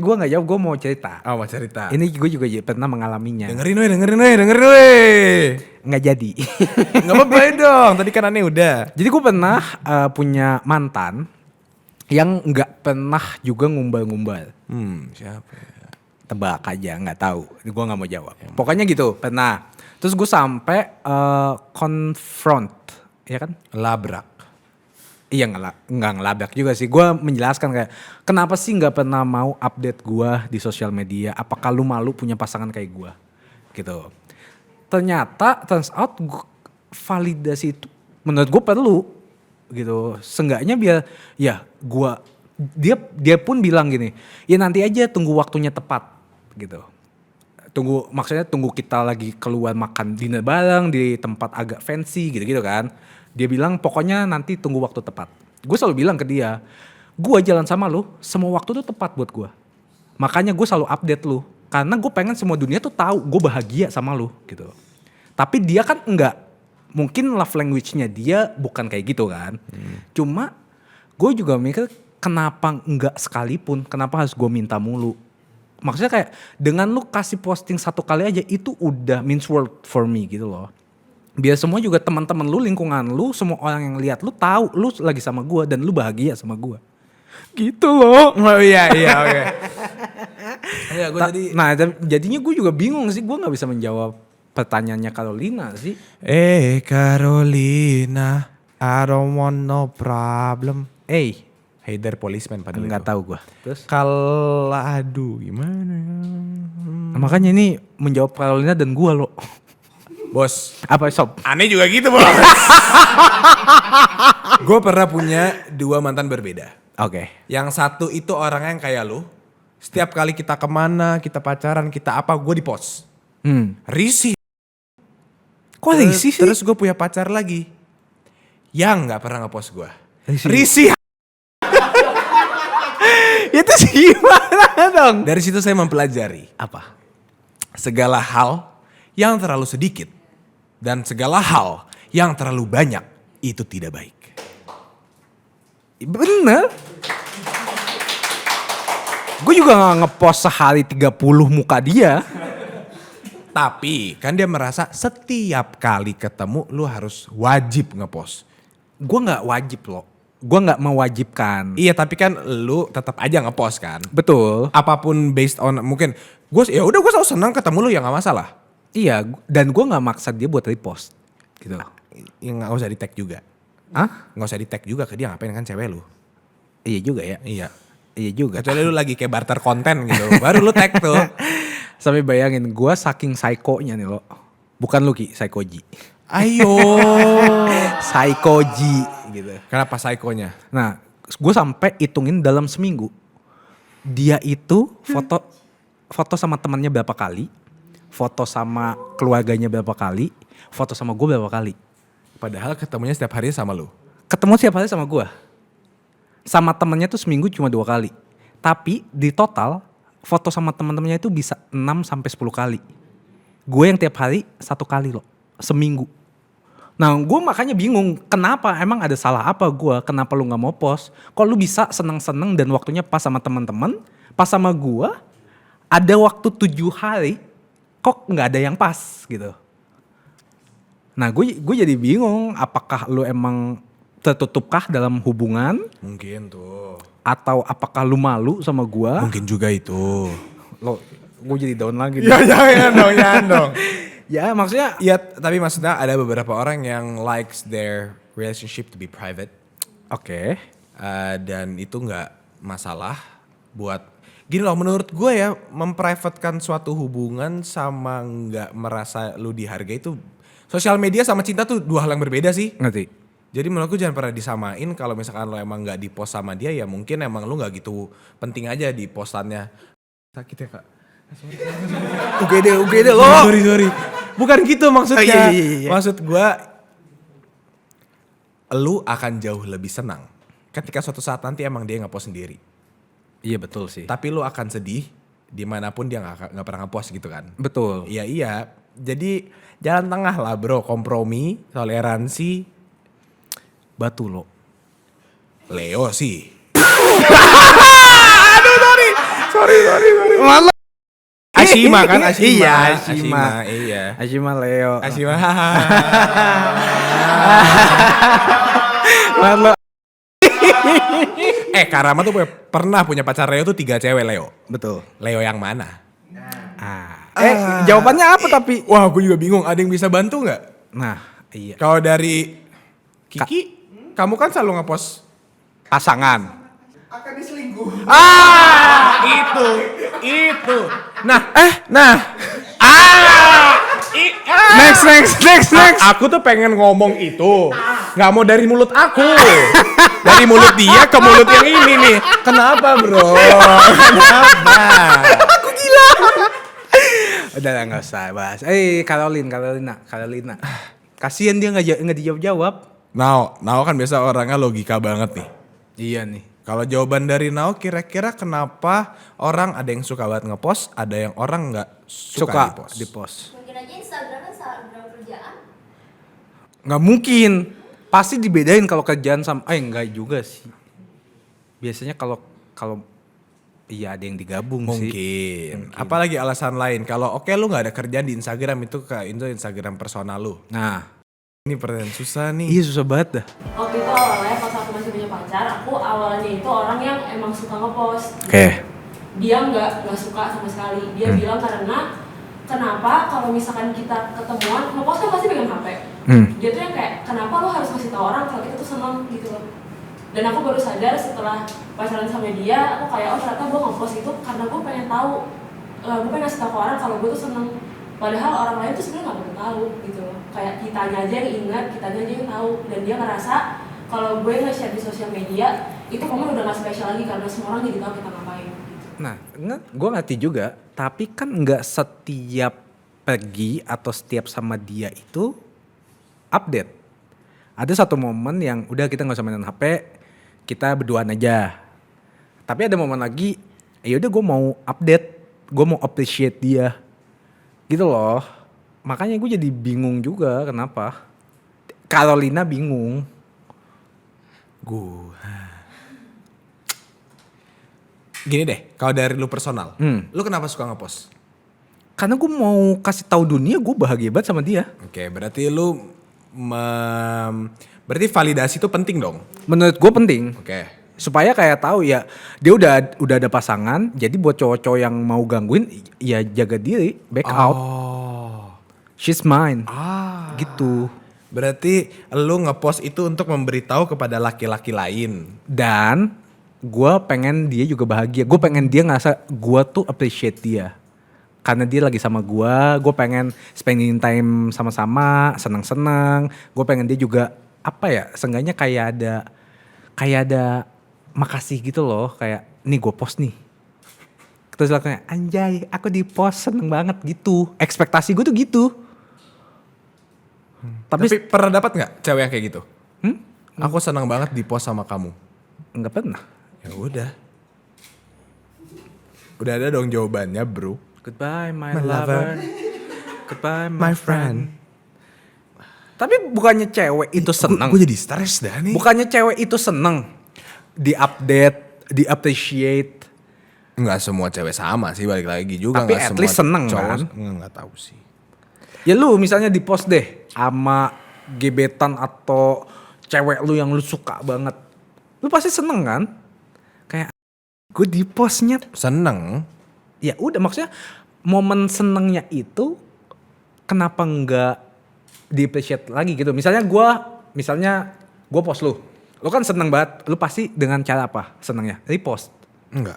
Gue gak jawab, gue mau cerita. Oh mau cerita. Ini gue juga pernah mengalaminya. Dengerin weh. Nggak jadi. Gak apa-apa dong, tadi kan aneh udah. Jadi gue pernah punya mantan yang nggak pernah juga ngumbal-ngumbal. Siapa ya? Tebak aja, nggak tahu. Gue nggak mau jawab. Pokoknya gitu, pernah. Terus gue sampai confront, ya kan? Labrak. Iya nggak ngelabrak juga sih. Gue menjelaskan kayak kenapa sih nggak pernah mau update gue di sosial media. Apakah lu malu punya pasangan kayak gue? Gitu. Ternyata turns out validasi itu menurut gue perlu gitu. Seenggaknya biar ya gue dia pun bilang gini. Ya nanti aja tunggu waktunya tepat gitu. Maksudnya tunggu kita lagi keluar makan dinner bareng di tempat agak fancy gitu-gitu kan. Dia bilang pokoknya nanti tunggu waktu tepat. Gue selalu bilang ke dia, gue jalan sama lu, semua waktu tuh tepat buat gue. Makanya gue selalu update lu. Karena gue pengen semua dunia tuh tahu gue bahagia sama lu gitu. Tapi dia kan enggak. Mungkin love language-nya dia bukan kayak gitu kan. Cuma gue juga mikir kenapa enggak sekalipun, kenapa harus gue minta mulu. Maksudnya kayak dengan lu kasih posting satu kali aja itu udah means world for me gitu loh. Biar semua juga teman-teman lu, lingkungan lu, semua orang yang lihat lu tahu lu lagi sama gua dan lu bahagia sama gua. Gitu loh. Oh iya oke. Iya gue tadi. Nah jadinya gue juga bingung sih, gue nggak bisa menjawab pertanyaannya Carolina sih. Carolina, I don't want no problem. Hey there policeman pada Nggak tahu gue. Terus kalau aduh gimana? Makanya ini menjawab Carolina dan gue loh. Bos, apa sob? aneh juga gitu bos. Gue pernah punya 2 mantan berbeda. Oke. Yang satu itu orang yang kayak lu. Setiap kali kita kemana, kita pacaran, kita apa, gue di post. Risih. Kok risih sih? Terus gue punya pacar lagi. Yang gak pernah ngepost gue. Risih. Itu sih gimana dong? Dari situ saya mempelajari. Apa? Segala hal yang terlalu sedikit dan segala hal yang terlalu banyak itu tidak baik. Bener. Gue juga gak ngepost sehari 30 muka dia. Tapi kan dia merasa setiap kali ketemu lu harus wajib ngepost. Gue gak wajib loh. gue nggak mewajibkan. Iya, tapi kan lu tetap aja ngepost kan. Betul. Apapun based on mungkin gue ya udah gue selalu senang ketemu lu ya nggak masalah. Iya, dan gue nggak maksa dia buat repost gitu. Ya nggak usah di tag juga. Hah? Nggak usah di tag juga ke dia, ngapain kan cewek lu. Iya juga ya. Iya. Iya juga. Kecuali lu lagi kayak barter konten gitu, baru lu tag tuh. Sampai bayangin gue saking psycho-nya nih lo. Bukan lu Ki, psychoji. Ayo. Psychoji gitu. Kenapa psikonya? Nah, gue sampai hitungin dalam seminggu. Dia itu foto sama temannya berapa kali, foto sama keluarganya berapa kali, foto sama gue berapa kali. Padahal ketemunya setiap hari sama lu. Ketemu setiap hari sama gue. Sama temennya tuh seminggu cuma 2 kali. Tapi di total foto sama teman-temannya itu bisa 6 sampai 10 kali. Gue yang tiap hari 1 kali loh, seminggu. Nah gue makanya bingung, kenapa emang ada salah apa gue, kenapa lu gak mau post? Kok lu bisa seneng-seneng dan waktunya pas sama teman-teman, pas sama gue, ada waktu 7 hari, kok gak ada yang pas gitu. Nah gue jadi bingung, apakah lu emang tertutupkah dalam hubungan? Mungkin tuh. Atau apakah lu malu sama gue? Mungkin juga itu. Lo, gue jadi down lagi. Ya jangan dong. Ya maksudnya. Ya tapi maksudnya ada beberapa orang yang likes their relationship to be private. Oke. Dan itu nggak masalah buat. Gini loh, menurut gue ya, memprivatekan suatu hubungan sama nggak merasa lu dihargai itu, sosial media sama cinta tuh 2 hal yang berbeda sih. Ngerti. Jadi menurut gue jangan pernah disamain. Kalau misalkan lo emang nggak di post sama dia, ya mungkin emang lu nggak gitu penting aja di postannya. Sakit ya kak. UGD lo. Sorry. Bukan gitu maksudnya. Iya. Maksud gue, lu akan jauh lebih senang ketika suatu saat nanti emang dia nge-post sendiri. Iya betul sih. Tapi lu akan sedih dimanapun dia nggak pernah nge-post gitu kan. Betul. Iya. Jadi jalan tengah lah bro, kompromi, toleransi. Batu lo. Leo sih. Sorry. Malu. Ashima kan, Ashima. Iya, Iya. Ashima Leo. Ashima. Malu. Karama tuh pernah punya pacar Leo tuh 3 cewek Leo. Betul. Leo yang mana? Jawabannya apa tapi? Wah, gue juga bingung. Ada yang bisa bantu nggak? Nah, iya. Kalau dari Kiki, kamu kan selalu ngepost Pasangan. akan diselingkuh. Itu. Nah. Next. Aku tuh pengen ngomong itu. Nggak mau dari mulut aku. Dari mulut dia ke mulut yang ini nih. Kenapa bro? Kenapa? Aku gila. Udah lah gak usah bahas. Carolina. Kasian dia nggak dijawab-jawab. Now kan biasa orangnya logika banget nih. Iya nih. Kalau jawaban dari Now kira-kira kenapa orang ada yang suka banget ngepost, ada yang orang nggak suka di post. Mungkin aja Instagram kan Instagram kerjaan. Nggak mungkin. Pasti dibedain kalau kerjaan sama. Enggak juga sih. Biasanya kalau iya ada yang digabung sih. Mungkin. Apalagi alasan lain. Kalau oke lu nggak ada kerjaan di Instagram itu Instagram personal lu. Nah. Ini pertanyaan susah nih. Iya susah banget dah. Waktu itu awalnya pas aku masih punya pacar, aku awalnya itu orang yang emang suka ngepost. Oke. Dia nggak suka sama sekali. Dia bilang karena kenapa kalau misalkan kita ketemuan ngepost kan pasti pegang HP. Dia tuh yang kayak kenapa lo harus ngasih tahu orang kalau kita tuh seneng gitu loh. Dan aku baru sadar setelah pacaran sama dia, aku kayak ternyata gue ngepost itu karena gue pengen tahu, gue pengen ngasih tahu ke orang kalau gue tuh seneng. Padahal orang lain tuh sebenarnya nggak perlu tahu gitu loh. Kayak kitanya aja yang ingat, kitanya aja yang tahu. Dan dia ngerasa kalau gue nge-share di sosial media itu momen udah gak spesial lagi karena semua orang jadi tahu kita ngapain. Nah, gue ngerti juga. Tapi kan nggak setiap pergi atau setiap sama dia itu update. Ada satu momen yang udah kita nggak usah mainin HP, kita berduaan aja. Tapi ada momen lagi, ya udah gue mau update, gue mau appreciate dia. Gitu loh. Makanya gue jadi bingung juga kenapa. Carolina bingung. Gini deh, kalau dari lu personal, lu kenapa suka ngepost? Karena gue mau kasih tahu dunia gue bahagia banget sama dia. Oke, berarti lu berarti validasi itu penting dong. Menurut gue penting. Oke. Supaya kayak tahu ya dia udah ada pasangan, jadi buat cowok-cowok yang mau gangguin ya jaga diri, back out. She's mine. Gitu. Berarti lu ngepost itu untuk memberitahu kepada laki-laki lain. Dan gue pengen dia juga bahagia. Gue pengen dia ngerasa gue tuh appreciate dia. Karena dia lagi sama gue pengen spending time sama-sama, senang-senang. Gue pengen dia juga apa ya, seenggaknya kayak ada makasih gitu loh. Kayak nih gue post nih. Terus kayak anjay aku di post seneng banget gitu. Ekspektasi gue tuh gitu. Tapi pernah dapat nggak cewek yang kayak gitu? Aku senang banget di post sama kamu. Nggak pernah. Ya udah. Udah ada dong jawabannya, bro. Goodbye my My lover. lover. Goodbye My friend. Tapi bukannya cewek itu seneng. Gue jadi stres dah nih. Bukannya cewek itu seneng. Di-update, di-appreciate. Enggak semua cewek sama sih, balik lagi juga. Tapi nggak at semua least seneng cowok, kan? Nggak tahu sih. Ya lu misalnya di post deh sama gebetan atau cewek lu yang lu suka banget. Lu pasti seneng kan? Kayak gue di postnya. Seneng. Ya udah maksudnya momen senengnya itu kenapa nggak di-appreciate lagi gitu. Misalnya gue post lu. Lu kan seneng banget. Lu pasti dengan cara apa senengnya? Repost. Enggak.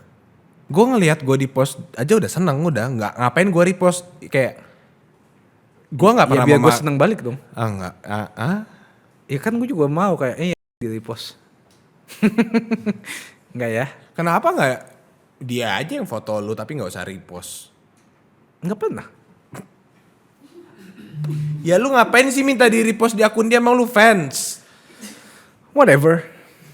Gue ngelihat gue di post aja udah seneng, udah nggak ngapain gue repost kayak gue nggak pernah biar gue seneng balik dong. Enggak. Ya kan gue juga mau kayak di repost. Enggak ya? Kenapa nggak dia aja yang foto lu tapi nggak usah repost? Enggak pernah. Ya lu ngapain sih minta di repost di akun dia, emang lu fans? Whatever.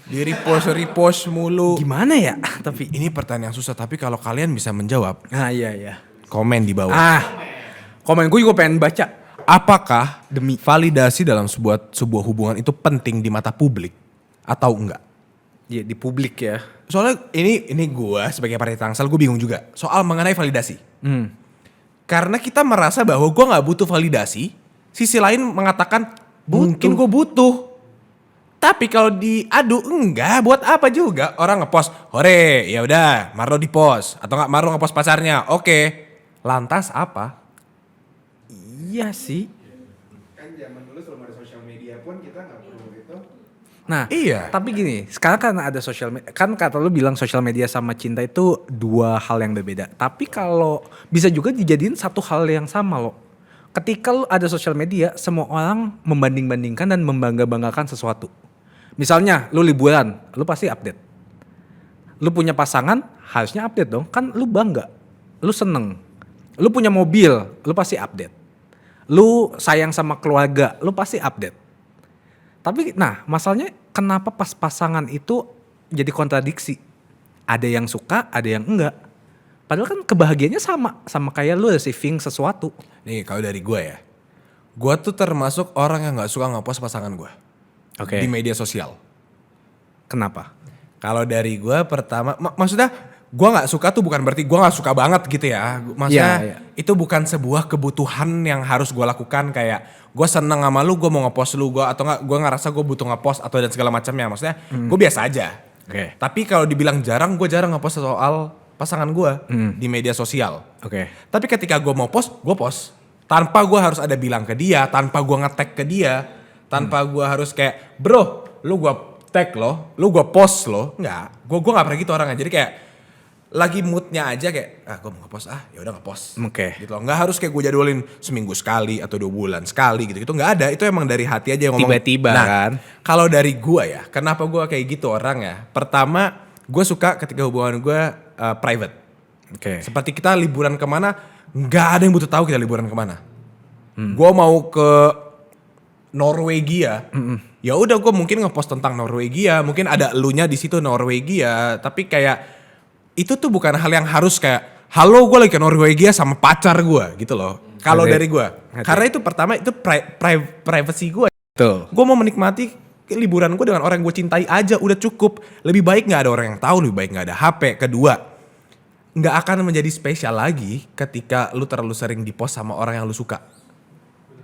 Di repost mulu. Gimana ya? Tapi ini pertanyaan yang susah, tapi kalau kalian bisa menjawab, iya. komen di bawah. Komen gue juga pengen baca. Apakah demi validasi dalam sebuah hubungan itu penting di mata publik atau enggak? Ya di publik ya. Soalnya ini gue sebagai partai Tangsel gue bingung juga soal mengenai validasi. Karena kita merasa bahwa gue nggak butuh validasi, sisi lain mengatakan mungkin gue butuh. Tapi kalau diadu enggak, buat apa juga orang ngepost, hore, ya udah, Marlo di post atau enggak Marlo ngepost pacarnya, oke. Lantas apa? Iya sih. Kan zaman dulu sebelum ada sosial media pun kita nggak perlu itu. Nah, iya. Tapi gini, sekarang kan ada sosial media, kan kata lu bilang sosial media sama cinta itu dua hal yang berbeda. Tapi kalau bisa juga dijadiin satu hal yang sama loh. Ketika lu ada sosial media, semua orang membanding-bandingkan dan membangga-banggakan sesuatu. Misalnya lu liburan, lu pasti update. Lu punya pasangan, harusnya update dong. Kan lu bangga, lu seneng. Lu punya mobil, lu pasti update. Lu sayang sama keluarga, lu pasti update. Tapi nah masalahnya kenapa pas pasangan itu jadi kontradiksi. Ada yang suka, ada yang enggak. Padahal kan kebahagiaannya sama kayak lu receiving sesuatu. Nih kalau dari gue ya, gue tuh termasuk orang yang gak suka ngepost pasangan gue. Oke. Di media sosial. Kenapa? Kalau dari gue pertama, maksudnya gue gak suka tuh bukan berarti gue gak suka banget gitu ya. Maksudnya itu bukan sebuah kebutuhan yang harus gue lakukan, kayak gue seneng sama lu, gue mau ngepost lu, atau gak gue ngerasa gue butuh ngepost atau dan segala macamnya. Maksudnya gue biasa aja. Oke. Tapi kalau dibilang jarang, gue jarang ngepost soal pasangan gue di media sosial. Oke. Tapi ketika gue mau post, gue post. Tanpa gue harus ada bilang ke dia, tanpa gue nge-tag ke dia, tanpa gue harus kayak, bro, lu gue tag lo, lu gue post lo. Enggak, gue gak pernah gitu orangnya. Jadi kayak lagi moodnya aja kayak, gue mau nge-post, ya udah nge-post. Oke. Gitu loh. Nggak harus kayak gue jadwalin seminggu sekali atau 2 bulan sekali gitu. Nggak ada, itu emang dari hati aja yang ngomong. Tiba-tiba kan. Kalau dari gue ya, kenapa gue kayak gitu orang ya. Pertama, gue suka ketika hubungan gue private. Oke. Seperti kita liburan kemana, nggak ada yang butuh tahu kita liburan kemana. Gue mau ke Norwegia, ya udah gue mungkin ngepost tentang Norwegia, mungkin ada elunya di situ Norwegia, tapi kayak itu tuh bukan hal yang harus kayak, halo gue lagi ke Norwegia sama pacar gue gitu loh. Kalau dari gue, karena itu pertama itu privacy gue. Betul. Gue mau menikmati liburan gue dengan orang yang gue cintai aja udah cukup. Lebih baik nggak ada orang yang tahu, lebih baik nggak ada HP. Kedua, nggak akan menjadi spesial lagi ketika lu terlalu sering di post sama orang yang lu suka.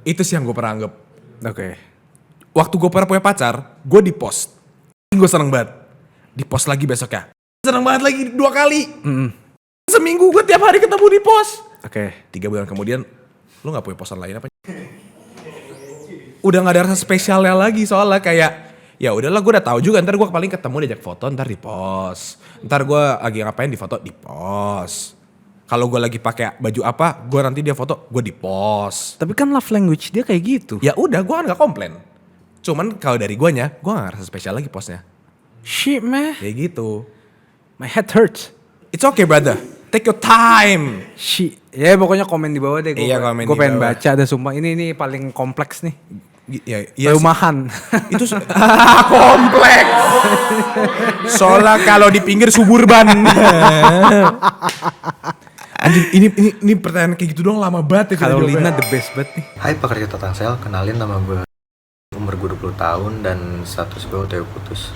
Itu sih yang gue pernah anggap. Oke. waktu gue pernah punya pacar, gue di post. Gue seneng banget. Di post lagi besoknya. Seneng banget lagi 2 kali. Seminggu gue tiap hari ketemu di post. Oke. 3 bulan kemudian, lu gak punya posan lain apa? Udah gak ada rasa spesialnya lagi soalnya kayak, ya udahlah gue udah tahu juga ntar gue paling ketemu diajak foto ntar di post. Ntar gue lagi ngapain di foto di post. Kalau gue lagi pakai baju apa, gue nanti dia foto, gue di post. Tapi kan love language dia kayak gitu. Ya udah, gue kan gak komplain. Cuman kalau dari guanya, gue gak ngerasa spesial lagi postnya. Shit man. Kayak gitu. My head hurts. It's okay brother. Take your time. Shit. Ya pokoknya komen di bawah deh. Iya, komen Gue di pengen bawah. baca deh sumpah. Ini paling kompleks nih. Ya, Perumahan. Itu kompleks. Soalnya kalau di pinggir suburban. Anjing, ini pertanyaan kayak gitu doang lama banget ya. Carolina the best banget nih. Hai pekerja Tangsel, kenalin nama gue. Umur gue 20 tahun dan status gue udah putus.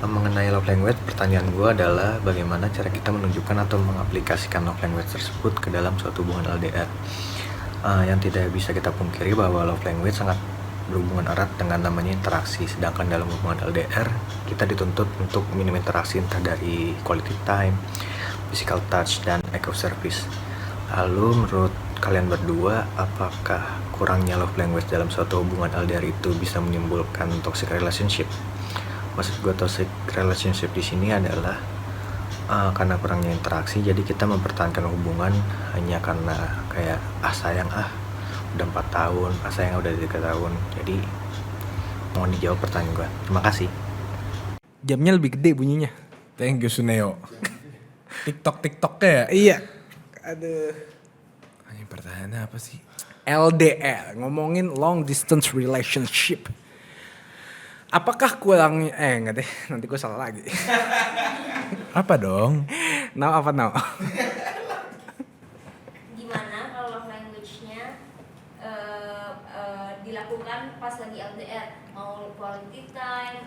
Mengenai love language, pertanyaan gue adalah bagaimana cara kita menunjukkan atau mengaplikasikan love language tersebut ke dalam suatu hubungan LDR. Yang tidak bisa kita pungkiri bahwa love language sangat berhubungan erat dengan namanya interaksi. Sedangkan dalam hubungan LDR, kita dituntut untuk minim interaksi entah dari quality time, physical touch, dan act of service. Lalu menurut kalian berdua, apakah kurangnya love language dalam suatu hubungan LDR itu bisa menimbulkan toxic relationship? Maksud gue toxic relationship di sini adalah karena kurangnya interaksi, jadi kita mempertahankan hubungan hanya karena kayak sayang udah 4 tahun, sayang udah 3 tahun. Jadi mohon dijawab pertanyaan gue. Terima kasih. Jamnya lebih gede bunyinya. Thank you Suneo. TikToknya ya? Iya. Aduh. Ini pertanyaannya apa sih? LDR, ngomongin long distance relationship. Apakah kurangnya, enggak deh, nanti gue salah lagi. Apa dong? Now apa now? Gimana kalau love language-nya dilakukan pas lagi LDR? Mau quality time,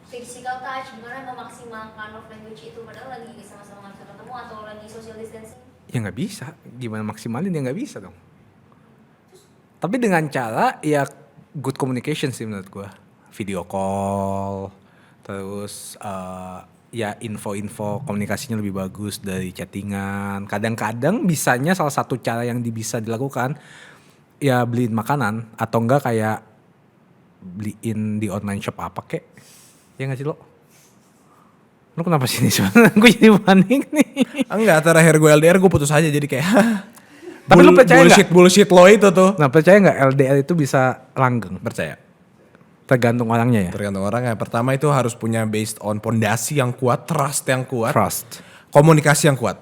physical touch, gimana memaksimalkan love language itu padahal lagi sama-sama gak bisa ketemu atau lagi social distancing? Ya nggak bisa, gimana maksimalin ya nggak bisa dong. Tapi dengan cara ya good communication sih menurut gue. Video call, terus ya info-info komunikasinya lebih bagus dari chattingan. Kadang-kadang bisanya salah satu cara yang bisa dilakukan ya beliin makanan atau enggak kayak beliin di online shop apa kek. Ya nggak sih lo? Lo kenapa sini sebenarnya? Gue jadi panik nih. Enggak, terakhir gue LDR gue putus aja jadi kayak Tapi lu percaya nggak? Bullshit lo itu tuh. Nah percaya nggak LDR itu bisa langgeng? Percaya. Tergantung orangnya ya? Tergantung orangnya. Pertama itu harus punya based on pondasi yang kuat, trust yang kuat. Trust. Komunikasi yang kuat.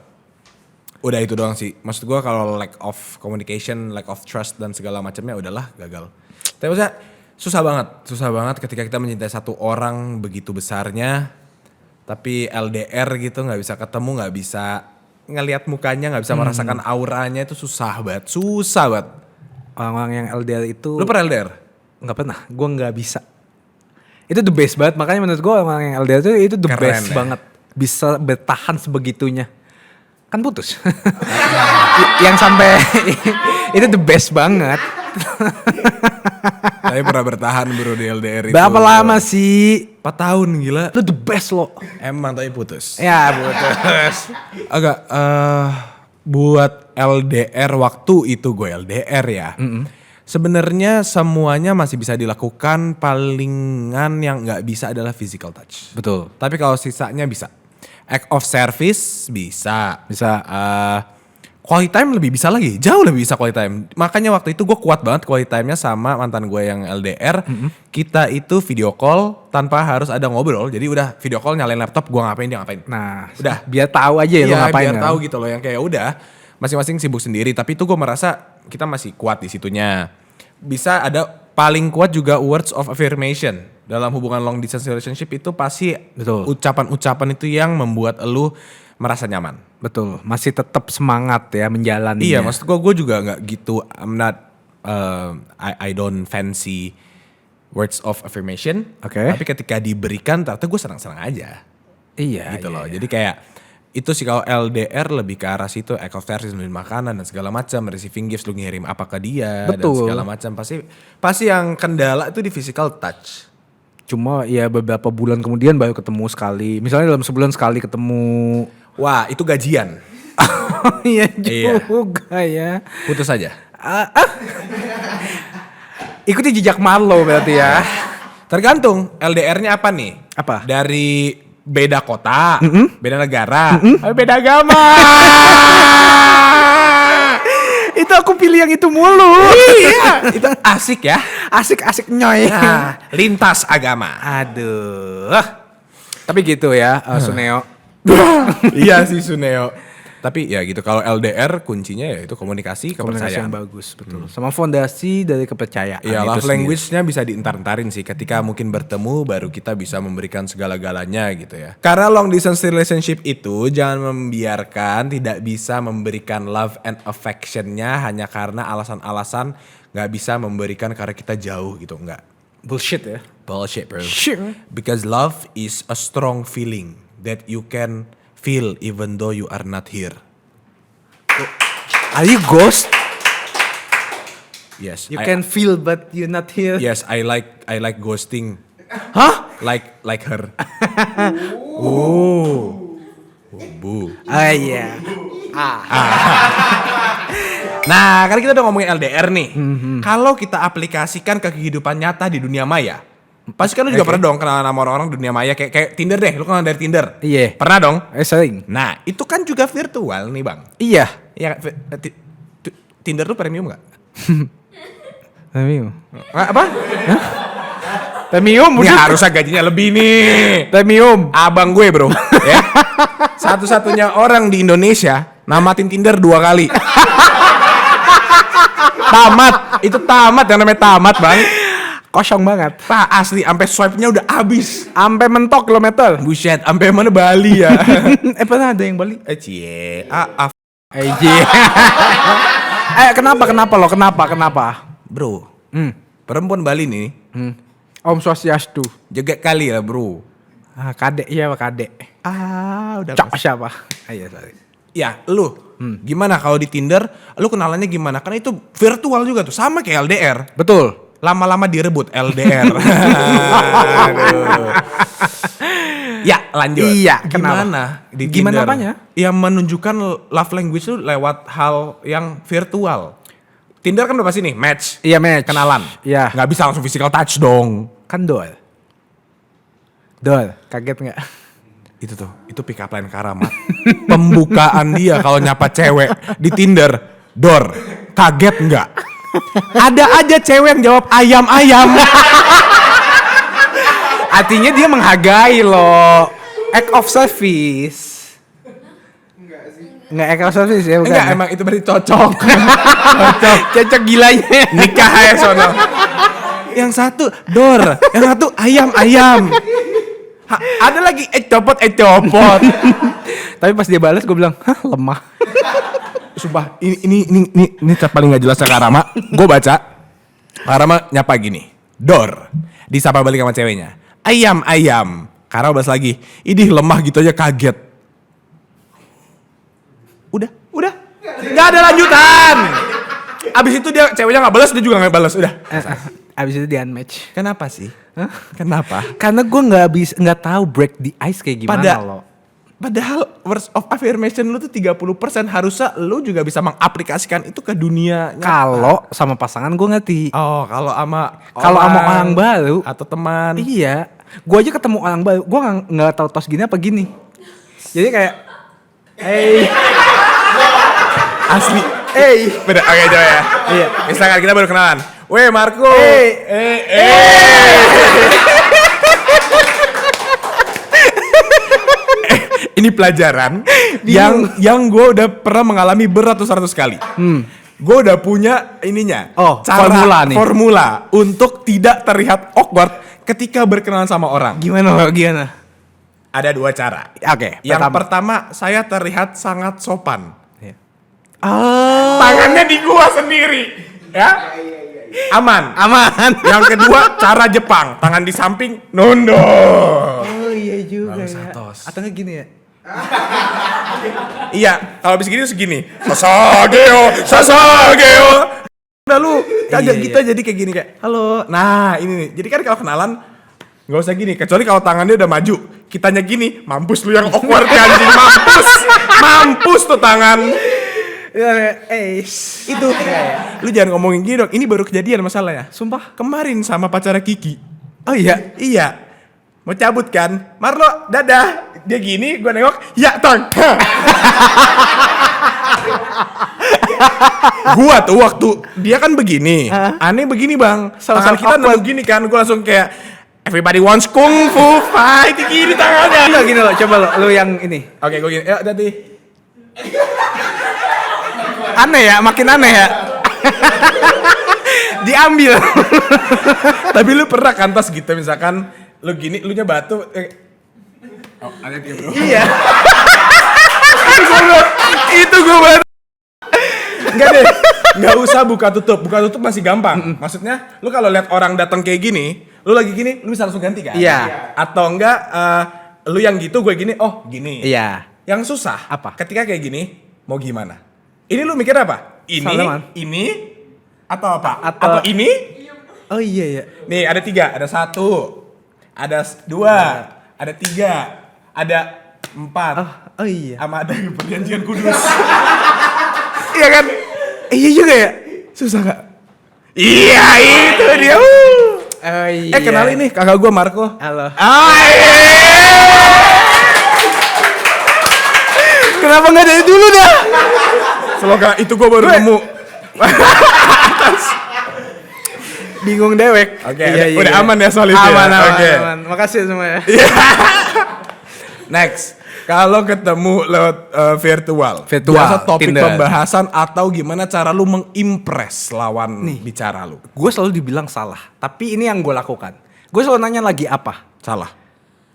Udah itu doang sih. Maksud gue kalau lack of communication, lack of trust dan segala macamnya udahlah gagal. Tapi maksudnya susah banget ketika kita mencintai satu orang begitu besarnya. Tapi LDR gitu gak bisa ketemu, gak bisa ngelihat mukanya, gak bisa merasakan auranya, itu susah banget. Orang-orang yang LDR itu... Lu pernah LDR? Gak pernah, gue gak bisa. Itu the best banget, makanya menurut gue orang yang LDR itu the Keren best ya? banget. Bisa bertahan sebegitunya. Kan putus. Yang sampai itu the best banget. Tapi pernah bertahan bro di LDR itu. Berapa lama sih? 4 tahun gila. Itu the best lo. Emang tapi putus. Ya putus. Agak buat LDR waktu itu gue LDR ya. Sebenarnya semuanya masih bisa dilakukan, palingan yang nggak bisa adalah physical touch. Betul. Tapi kalau sisanya bisa. Act of service bisa. Quality time lebih bisa lagi, jauh lebih bisa quality time. Makanya waktu itu gue kuat banget quality time-nya sama mantan gue yang LDR. Kita itu video call tanpa harus ada ngobrol. Jadi udah video call nyalain laptop, gue ngapain dia ngapain. Nah, udah biar tahu aja ya lo ngapain. Biar tahu gitu loh, yang kayak udah masing-masing sibuk sendiri. Tapi itu gue merasa kita masih kuat di situnya. Bisa ada paling kuat juga words of affirmation. Dalam hubungan long distance relationship itu pasti ucapan-ucapan itu yang membuat elu merasa nyaman. Betul, masih tetap semangat ya menjalani. Iya, maksud gue juga nggak gitu. I'm not, I don't fancy words of affirmation. Oke. Tapi ketika diberikan, ternyata gue senang-senang aja. Iya. Gitu loh. Jadi kayak Itu sih kalau LDR lebih ke arah situ, act of service, beli makanan dan segala macam, receiving gifts, lu ngirim apa ke dia dan Betul. segala macam. Pasti yang kendala itu di physical touch. Cuma ya beberapa bulan kemudian baru ketemu sekali. Misalnya dalam sebulan sekali ketemu. Wah, itu gajian. Iya Iya. juga ya. Putus aja. Ikuti jejak Marlo berarti ya. Tergantung LDR-nya apa nih? Apa? Dari beda kota, beda negara, beda agama. Itu aku pilih yang itu mulu. Iya, itu asik ya. Asik-asik nyoy. Nah, lintas agama. Aduh. Tapi gitu ya, Suneo. Iya sih Suneo. Tapi ya gitu, kalau LDR kuncinya ya itu komunikasi, Komunikasi kepercayaan. yang bagus, betul. Sama fondasi dari kepercayaan. Ya itu love sendiri. language-nya bisa diintar-intarin sih. Ketika mungkin bertemu baru kita bisa memberikan segala-galanya gitu ya. Karena long distance relationship itu jangan membiarkan tidak bisa memberikan love and affection-nya hanya karena alasan-alasan gak bisa memberikan karena kita jauh gitu. Enggak. Bullshit ya. Bullshit bro. Shit. Because love is a strong feeling that you can feel even though you are not here. Are you ghost? Yes. You can feel but you're not here. Yes, I like ghosting. Hah? Like her. Oh. Bu. Ah iya. Nah, karena kita udah ngomongin LDR nih. Kalau kita aplikasikan ke kehidupan nyata di dunia maya, pasti kan lu juga pernah dong kenalan sama orang-orang dunia maya kayak Tinder deh. Lu kenalan dari Tinder. Iya. Pernah dong? Sering. Nah, itu kan juga virtual nih, Bang. Iya. Ya, Tinder tuh premium gak? Premium. Apa? Hah? Premium Ini udah. harusnya gajinya lebih nih. Premium. Abang gue bro. Ya. Satu-satunya orang di Indonesia namatin Tinder 2 kali. Tamat. Itu tamat, yang namanya tamat bang. Kosong banget. Pak asli, sampai swipe-nya udah habis. Sampai mentok kilometer. Buset, sampai mana Bali ya? Pernah ada yang Bali? Cie. Kenapa? Bro. Perempuan Bali nih. Om Swastiastu. Jaga kali lah bro. Kadek, iya Pak Kadek. Udah. Cok siapa? Iya, sorry. Ya, lu gimana kalau di Tinder, lu kenalannya gimana? Karena itu virtual juga tuh, sama kayak LDR. Betul. Lama-lama direbut LDR. Aduh. Ya, lanjut. Iya, Gimana di Gimana Tinder? apanya? Yang menunjukkan love language itu lewat hal yang virtual. Tinder kan udah pasti nih, match. Iya, match. Kenalan. Iya. Nggak bisa langsung physical touch dong. Kan Dol, kaget nggak? Itu pick up line Karamat. Pembukaan dia kalau nyapa cewek di Tinder, Dor, kaget nggak? Ada aja cewek yang jawab ayam-ayam. Artinya dia menghargai loh. Act of service. Enggak act of service ya, bukan? Enggak, emang itu berarti cocok. Cocok gilanya. Nikah aja sono. Yang satu Dor, yang satu ayam-ayam. Ada lagi copot. Tapi pas dia balas gue bilang, hah lemah. Sumpah, ini chat paling gak jelas Kak Rama. Gue baca. Kak Rama nyapa gini. Dor, disapa balik sama ceweknya. Ayam. Kak Rama balas lagi. Idih lemah gitu aja kaget. Udah. Gak ada lanjutan. Abis itu ceweknya gak balas, dia juga gak balas. Udah. Abis itu di unmatch. Kenapa sih? Kenapa? Karena gue nggak tahu break the ice kayak gimana loh. Padahal words of affirmation lu tuh 30%, harusnya lu juga bisa mengaplikasikan itu ke dunia nyata. Kalau sama pasangan gue ngerti. Oh, kalau sama orang baru atau teman. Iya, gue aja ketemu orang baru, gue nggak tahu tos gini apa gini. Jadi kayak, Asli. Beda, oke coba ya. Iya. Misalkan kita baru kenalan. Weh Marco. Ini pelajaran yang gue udah pernah mengalami beratus-ratus kali. Gue udah punya ininya. Formula untuk tidak terlihat awkward ketika berkenalan sama orang. Gimana? Ada 2 cara. Oke. Yang pertama, saya terlihat sangat sopan. Oh. Tangannya di gua sendiri, ya. Aman. Yang kedua, cara Jepang, tangan di samping, nondo. Oh iya juga ya. Satos. Atau nggak gini ya? Iya, kalau habis gini segini. Sasageo. Udah lu kaget kita jadi kayak gini kayak, halo. Nah ini nih, jadi kan kalau kenalan nggak usah gini, kecuali kalau tangannya udah maju. Kitanya gini, mampus lu yang awkward ya anjing, mampus tuh tangan. Itu, lu jangan ngomongin gini dong, ini baru kejadian masalahnya. Sumpah. Kemarin sama pacarnya Kiki. Oh iya? Iya. Mau cabut kan, Marlo, dadah. Dia gini, gue nengok, ya tang. Gua tuh waktu dia kan begini, aneh begini bang. Tangan kita nemu gini kan, gue langsung kayak everybody wants kung fu fight, gini tangannya. Enggak gini loh, coba lo yang ini. Oke, gue gini, yuk tadi. Aneh ya, makin aneh ya. Diambil. Tapi lu pernah kan tas gitu misalkan, lu gini, lu nya batu. Oh, ada dia bro. Iya. Itu gue banget. Enggak deh, nggak usah buka tutup masih gampang. Maksudnya, lu kalau lihat orang datang kayak gini, lu lagi gini, lu bisa langsung ganti kan? Iya. Atau enggak, lu yang gitu, gue gini, oh gini. Iya. Yang susah, apa? Ketika kayak gini, mau gimana? Ini lu mikir apa? Ini, atau apa? Atau ini? Oh iya ya. Nih ada 3, ada 1, ada 2, ada 3, ada 4. Oh iya. Sama ada perjanjian kudus. Iya kan? Iya juga ya. Susah gak? Iya itu dia. Oh iya. Kenalin nih kakak gue Marco. Halo. Iya. Kenapa nggak dari dulu dah? Semoga itu gue baru nemu. Bingung dewek. Oke, udah aman ya soal itu. Aman. Oke. Makasih semua ya. Next. Kalau ketemu lewat virtual, biasa topik Tinder. pembahasan atau gimana cara lu mengimpress lawan bicara lu? Gue selalu dibilang salah, tapi ini yang gue lakukan. Gue selalu nanya lagi apa? Salah.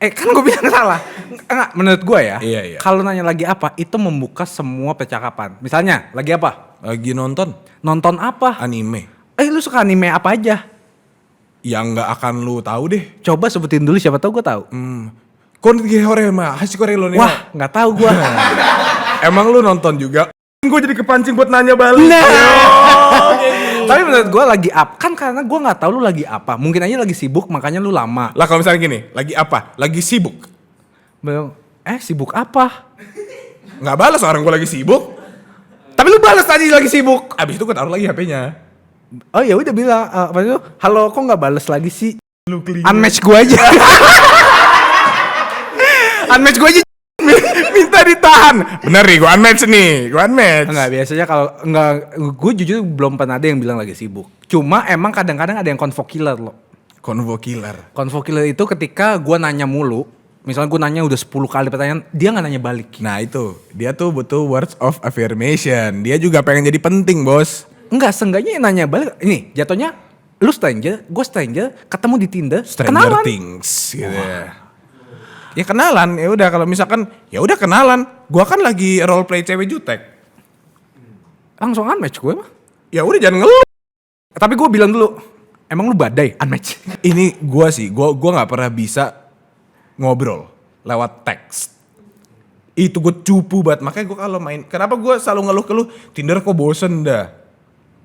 Kan gue bilang salah. Enggak, menurut gue ya. Iya. Kalau nanya lagi apa, itu membuka semua percakapan. Misalnya, lagi apa? Lagi nonton. Nonton apa? Anime. Lu suka anime apa aja? Yang nggak akan lu tahu deh. Coba sebutin dulu, siapa tahu gue tahu. Wah, nggak tahu gue. Emang lu nonton juga? Gue jadi kepancing buat nanya balik. Tapi menurut gue lagi apa? Kan karena gue nggak tahu lu lagi apa. Mungkin aja lagi sibuk, makanya lu lama. Lah kalau misalnya gini, lagi apa? Lagi sibuk. Belum. Sibuk apa? Nggak balas orang gue lagi sibuk. Tapi lu balas tadi lagi sibuk. Abis itu gue taruh lagi HP-nya. Oh ya udah bilang, apa itu? Halo, kok nggak balas lagi sih? Lu Unmatch gue aja. Unmatch gue aja. Minta ditahan. Bener nih, gue unmatch nih. Gue unmatch. Enggak, biasanya kalau gue jujur belum pernah ada yang bilang lagi sibuk. Cuma emang kadang-kadang ada yang convo killer loh. Convo killer. Convo killer itu ketika gue nanya mulu. Misalnya gue nanya udah 10 kali pertanyaan, dia gak nanya balik. Nah itu, dia tuh butuh words of affirmation. Dia juga pengen jadi penting, bos. Enggak, seenggaknya yang nanya balik. Ini jatuhnya, lu stranger, gue stranger, ketemu di Tinder, Stranger kenalan. Things gitu ya. Ya kenalan, ya udah kalau misalkan ya udah kenalan. Gua kan lagi role play cewek jutek. Langsung unmatch gue mah. Ya udah jangan ngeluh. Tapi gue bilang dulu, emang lu badai unmatch. Ini gua sih, gua nggak pernah bisa ngobrol lewat teks. Itu gue cupu banget. Makanya gue kalau main, kenapa gue selalu ngeluh-keluh Tinder kok bosen dah.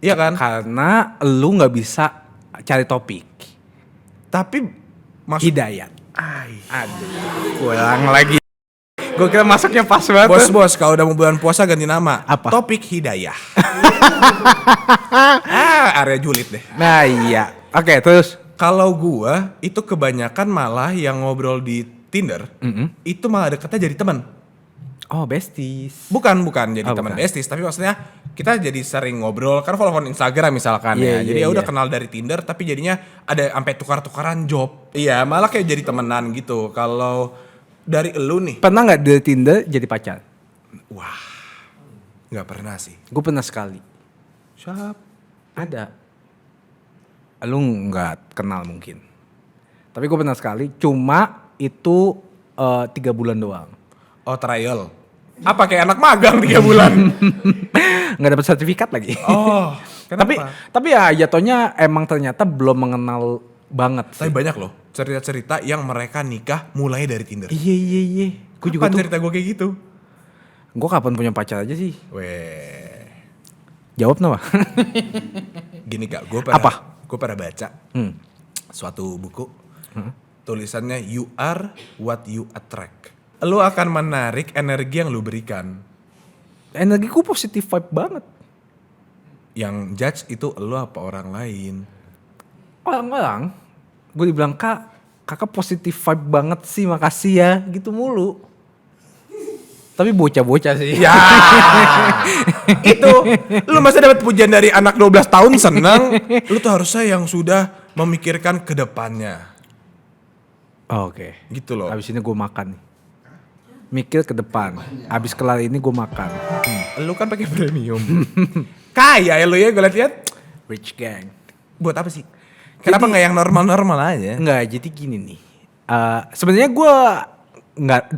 Iya kan? Karena lu nggak bisa cari topik. Tapi hidayat. Aduh, ulang lagi. Gue kira masuknya pas banget. Bos, kalau udah mau bulan puasa ganti nama. Apa? Topik hidayah. Area julid deh. Nah iya. Oke, terus. Kalau gua itu kebanyakan malah yang ngobrol di Tinder, itu malah deketnya jadi teman. Oh, besties. Bukan jadi teman besties, tapi maksudnya kita jadi sering ngobrol kan follow Instagram misalkan ya. Jadi ya udah kenal dari Tinder tapi jadinya ada sampai tukar-tukaran job. Iya, malah kayak jadi temenan gitu. Kalau dari elu nih. Pernah nggak dari Tinder jadi pacar? Wah. Nggak pernah sih. Gue pernah sekali. Siapa? Ada. Lu nggak kenal mungkin. Tapi gue pernah sekali. Cuma itu 3 bulan doang. Oh, trial. Apa kayak anak magang 3 bulan? Nggak dapat sertifikat lagi. Oh, kenapa? Tapi ya jatuhnya emang ternyata belum mengenal banget sih. Tapi banyak loh cerita-cerita yang mereka nikah mulai dari Tinder. Iya. Gue juga tuh cerita gue kayak gitu. Gue kapan punya pacar aja sih? Weh. Jawab nama. Gini Kak, gue pernah baca suatu buku. Tulisannya you are what you attract. Lu akan menarik energi yang lu berikan. Energiku positif vibe banget. Yang judge itu lu apa orang lain. Orang-orang, gue dibilang kakak positif vibe banget sih, makasih ya, gitu mulu. Tapi bocah-bocah sih. Ya, itu lu masa dapat pujian dari anak 12 tahun seneng. Lu tuh harusnya yang sudah memikirkan ke depannya. Oke. Gitu loh. Abis ini gue makan nih. Mikir ke depan. Abis kelar ini gue makan. Lu kan pakai premium. Kaya ya lu ya, gue liat-liat. Rich gang. Buat apa sih? Kenapa nggak yang normal-normal aja? Nggak, jadi gini nih. Sebenarnya gue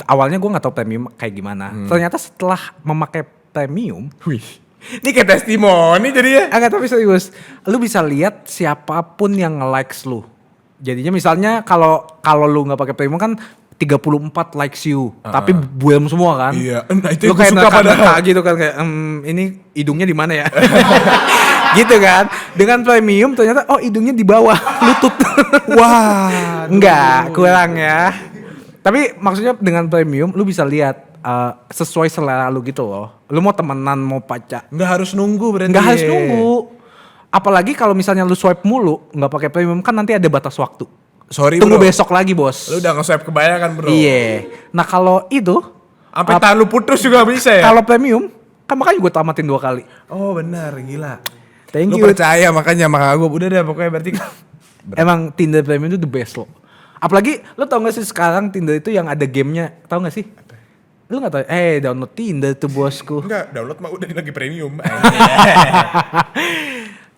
awalnya gue nggak tahu premium kayak gimana. Ternyata setelah memakai premium, wih, ini kayak testimoni jadinya. Enggak, tapi serius. Lu bisa lihat siapapun yang nge-likes lu. Jadinya misalnya kalau lu nggak pakai premium kan 34 likes you, tapi buem semua kan. Iya, nah itu lu yang kayak suka neka gitu kan, kayak ini hidungnya di mana ya? Gitu kan. Dengan premium ternyata hidungnya di bawah lutut. Wah, enggak, kurang ya. Tapi maksudnya dengan premium lu bisa lihat sesuai selera lu gitu loh. Lu mau temenan, mau pacar. Nggak harus nunggu berarti. Nggak harus nunggu. Apalagi kalau misalnya lu swipe mulu, nggak pakai premium kan nanti ada batas waktu. Sorry Tunggu bro. besok lagi bos. Lu udah nge-swipe kebanyakan bro. Iya. Nah kalau itu. Sampai tahan lu putus juga bisa ya? Kalau premium, kan makanya gue tamatin 2 kali. Oh benar, gila. Thank lu you. Percaya makanya gue udah deh pokoknya berarti. Emang Tinder premium itu the best loh. Apalagi lu tau gak sih sekarang Tinder itu yang ada gamenya, tau gak sih? Lu gak tau, download Tinder tuh bosku. Enggak, download mah udah lagi premium.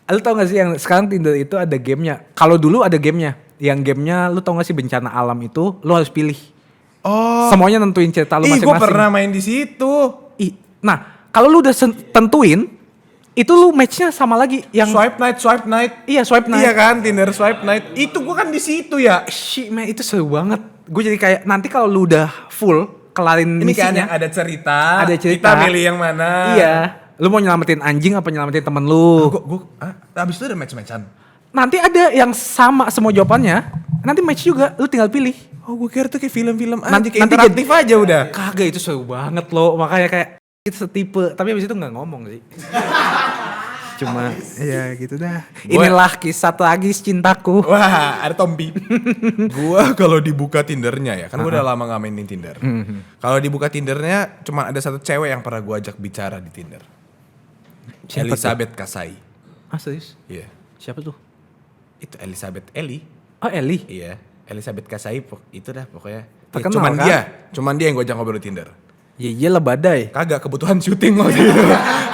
Lu tau gak sih yang sekarang Tinder itu ada gamenya? Kalau dulu ada gamenya, yang gamenya lu tau gak sih bencana alam itu lu harus pilih. Oh. Semuanya nentuin cerita lu masing-masing. Gue pernah main di situ. Nah, kalau lu udah tentuin, itu lu matchnya sama lagi yang swipe night. Iya, swipe night. Iya kan, Tinder swipe night. Itu gue kan di situ ya. Shit man, itu seru banget. Gue jadi kayak nanti kalau lu udah full kelarin ini kan misinya. yang ada cerita. Ada cerita. Kita milih yang mana. Iya. Lu mau nyelamatin anjing apa nyelamatin temen lu? Abis itu ada match-matchan. Nanti ada yang sama semua jawabannya. Nanti match juga, lu tinggal pilih. Oh gue kira tuh kayak film-film Nanti interaktif aja udah. Kagak, itu seru banget loh. Makanya kayak itu setipe. Tapi abis itu gak ngomong sih. Cuma ya gitu dah. Inilah kisah tragis cintaku. Wah, ada Tompi. Gua kalau dibuka Tindernya ya, kan gua udah lama gak mainin Tinder. Kalau dibuka Tindernya cuma ada satu cewek yang pernah gua ajak bicara di Tinder. Siapa Elizabeth Kasai. Serius? Iya. Siapa tuh? Itu Elizabeth Eli. Oh Eli? Iya. Elizabeth Kasai itu dah pokoknya. Terkenal, cuman dia yang gua ajak ngobrol di Tinder. Ya iyalah badai. Kagak, kebutuhan syuting waktu itu.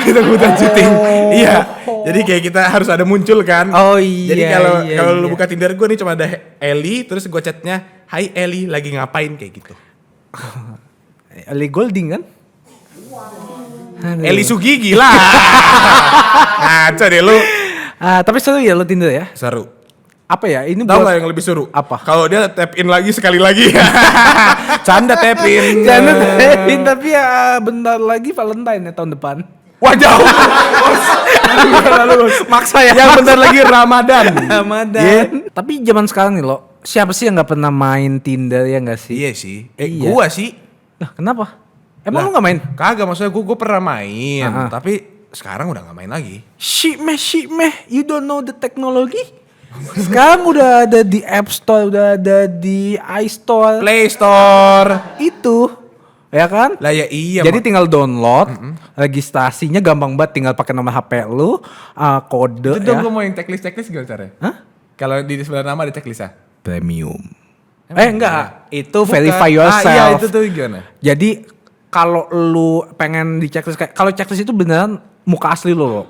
Kita kebutuhan syuting. Iya. Jadi kayak kita harus ada muncul kan. Oh iya. Jadi kalau lu buka Tinder gue nih cuma ada Eli, terus gue chatnya, "Hai Eli, lagi ngapain?" kayak gitu. Eli Golding kan? Eli Sugigi lah. Ngaco deh lu. Tapi seru ya lo Tinder ya? Seru. Apa ya? Ini Tahu nggak yang lebih seru? Apa? Kalau dia tap in lagi sekali lagi. Canda tap in. Tapi ya bentar lagi Valentine ya tahun depan. Wah jauh. Maksa ya. Yang bentar lagi Ramadan. Yeah. Tapi zaman sekarang nih lo, siapa sih yang nggak pernah main Tinder ya nggak sih? Iya sih. Iya. Gua sih. Nah kenapa? Emang lu nggak main? Kagak, maksudnya gue pernah main, tapi sekarang udah nggak main lagi. Shit meh, you don't know the technology? Sekarang udah ada di App Store, udah ada di iStore, Play Store. Itu, ya kan? Lah ya iya. Jadi tinggal download, registrasinya gampang banget, tinggal pakai nomor HP lu, kode itu ya. gue mau yang checklist gimana caranya? Hah? Kalau di sebelah nama ada checklist ya? Premium. Enggak, itu verify Iya yourself. itu tuh gimana? Jadi kalau lu pengen di checklist kayak, kalau checklist itu beneran muka asli lu loh.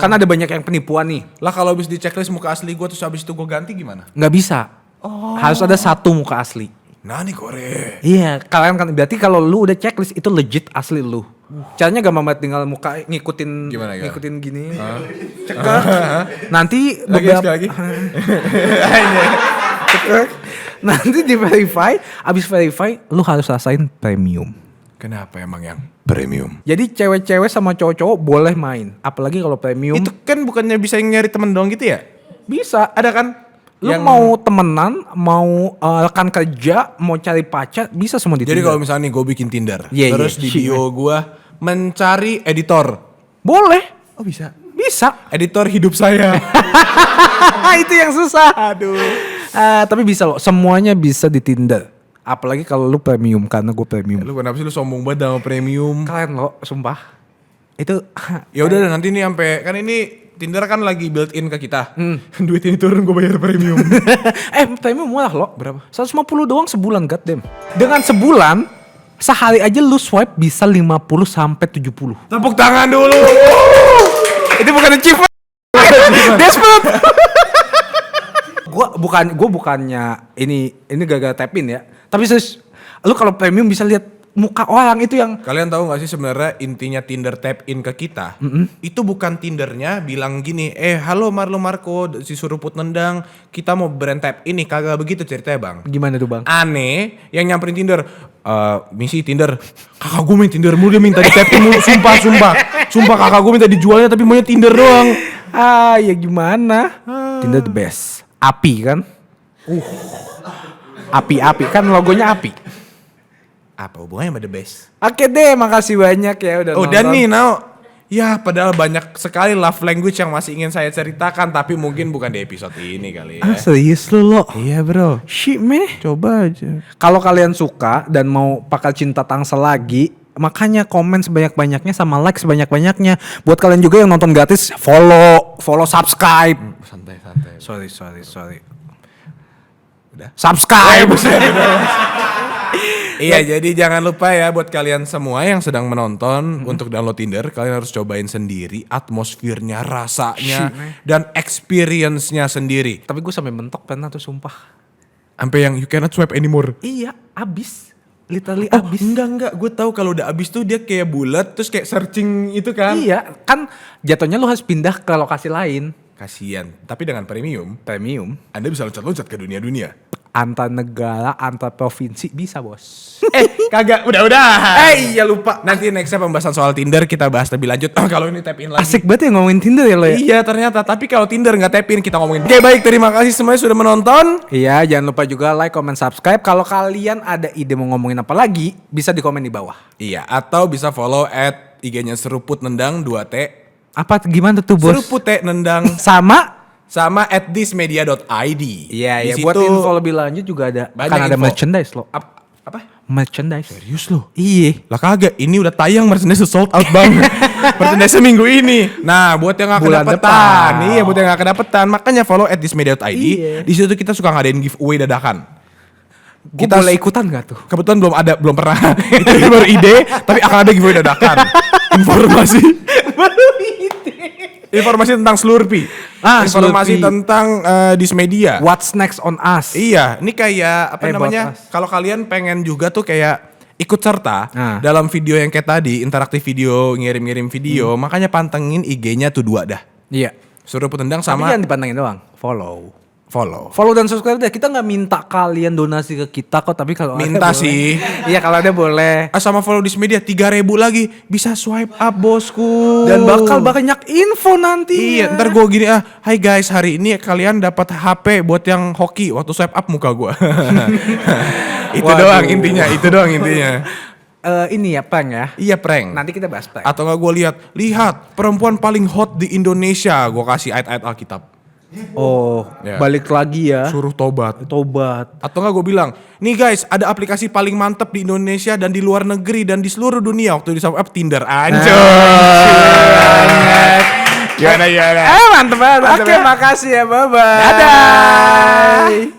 Kan ada banyak yang penipuan nih. Lah kalau habis di checklist muka asli gue terus habis itu gue ganti gimana? Nggak bisa. Harus ada satu muka asli. Nah nih kore. Iya, kalian kan berarti kalau lu udah checklist itu legit asli lu. Caranya gampang banget, tinggal muka ngikutin ngikutin gini. Cekak. Nanti sekali lagi. Cekak. Nanti di verify, abis verify lu harus rasain premium. Kenapa emang yang premium? Jadi cewek-cewek sama cowok-cowok boleh main. Apalagi kalau premium. Itu kan bukannya bisa nyari temen doang gitu ya? Bisa. Ada kan? Lu mau temenan, mau rekan kerja, mau cari pacar, bisa semua di Jadi Tinder. kalau misalnya nih gue bikin Tinder, Iya, terus iya. di bio gue mencari editor. Boleh. Oh bisa? Bisa. Editor hidup saya. Itu yang susah. Aduh. Tapi bisa loh, semuanya bisa di Tinder. Apalagi kalau lu premium, karena gue premium. Lu kenapa sih lu sombong banget sama premium? Keren loh, sumpah. Itu Ya udah nanti nih sampai kan ini Tinder kan lagi built in ke kita. Duit ini turun gue bayar premium. premium murah loh. Berapa? 150 doang sebulan, goddamn. Dengan sebulan, sehari aja lu swipe bisa 50 sampai 70. Tepuk tangan dulu. Itu bukan achievement. Desperate. Gua bukannya ini gagal tap in ya. Tapi lu kalau premium bisa lihat muka orang itu yang Kalian tahu gak sih sebenarnya intinya Tinder tap in ke kita? Itu bukan Tindernya bilang gini, halo Marlo Marco, si Suruput Nendang, kita mau brand tap ini. Kagak begitu ceritanya bang. Gimana tuh bang? Aneh, yang nyamperin Tinder, misi Tinder, kakak gue main Tinder mulu, dia minta di tap in mulu, sumpah kakak gue minta dijualnya tapi maunya Tinder doang. Ya gimana? Tinder the best. Api kan? Api kan logonya api. Apa hubungannya sama The Best? Oke deh, makasih banyak ya udah nonton. Dan nih ya padahal banyak sekali love language yang masih ingin saya ceritakan, tapi mungkin bukan di episode ini kali ya. Serius lu lo? Iya bro. Shit meh. Coba aja. Kalau kalian suka dan mau pakal cinta tangsel lagi, makanya komen sebanyak-banyaknya sama like sebanyak-banyaknya. Buat kalian juga yang nonton gratis, follow, subscribe. Santai. Sorry. Udah. Subscribe. Iya, jadi jangan lupa ya buat kalian semua yang sedang menonton untuk download Tinder, kalian harus cobain sendiri atmosfernya, rasanya, dan experience-nya sendiri. Tapi gue sampai mentok pernah tuh sumpah. Sampai yang you cannot swipe anymore. Iya, abis. Literally abis. Enggak. Gue tahu kalau udah abis tuh dia kayak bulat terus kayak searching itu kan. Iya, kan jatuhnya lu harus pindah ke lokasi lain. Kasian. Tapi dengan premium, Anda bisa loncat-loncat ke dunia-dunia. Antar negara, antar provinsi bisa bos. Kagak, udah. Iya lupa. Nanti nextnya pembahasan soal Tinder kita bahas lebih lanjut. Kalau ini tap in lagi. Asik banget ya ngomongin Tinder ya lo ya. Iya ternyata, tapi kalau Tinder nggak tap in kita ngomongin. Oke baik, terima kasih semuanya sudah menonton. Iya, jangan lupa juga like, comment, subscribe. Kalau kalian ada ide mau ngomongin apa lagi, bisa di komen di bawah. Iya, atau bisa follow at IG-nya Seruput Nendang 2T. Apa gimana tuh bos? Seruput T Nendang sama at thismedia.id. Iya, Di buat situ info lebih lanjut juga ada. banyak Kan ada info. merchandise loh. Apa? Merchandise. Serius lo? Iya. Lah kagak, ini udah tayang merchandise sold out bang. Merchandise minggu ini. Nah buat yang gak Bulan kedapetan, depan. iya buat yang gak kedapetan, makanya follow at thismedia.id. Iya. Di situ kita suka ngadain giveaway dadakan. Kita boleh ikutan gak tuh? Kebetulan belum pernah. Itu baru ide, tapi akan ada giveaway dadakan. Informasi tentang Slurpee. Informasi Slurpee. tentang Thismedia. What's next on us? Iya, ini kayak apa namanya? about us. Kalau kalian pengen juga tuh kayak ikut serta dalam video yang kayak tadi, interaktif video, ngirim-ngirim video, makanya pantengin IG-nya tuh 2 dah. Iya. Suruh Tendang Tapi sama jangan dipantengin doang. Follow. follow dan subscribe deh. Kita nggak minta kalian donasi ke kita kok, tapi kalau minta ada sih. Iya kalau ada boleh. Sama follow Thismedia 3.000 lagi bisa swipe up bosku. Dan bakal banyak info nanti. Iya, ntar gue gini hai guys, hari ini kalian dapat HP buat yang hoki waktu swipe up muka gue. Itu doang intinya. Ini ya prank ya. Iya prank. Nanti kita bahas prank. Atau nggak gue lihat perempuan paling hot di Indonesia, gue kasih ayat-ayat Alkitab. Oh, Ya. balik lagi ya. Suruh tobat. Atau nggak gue bilang, nih guys ada aplikasi paling mantep di Indonesia dan di luar negeri dan di seluruh dunia waktu di swipe up Tinder. Anjir. Gimana? mantep banget. Oke, makasih ya. Bye-bye. Dadah.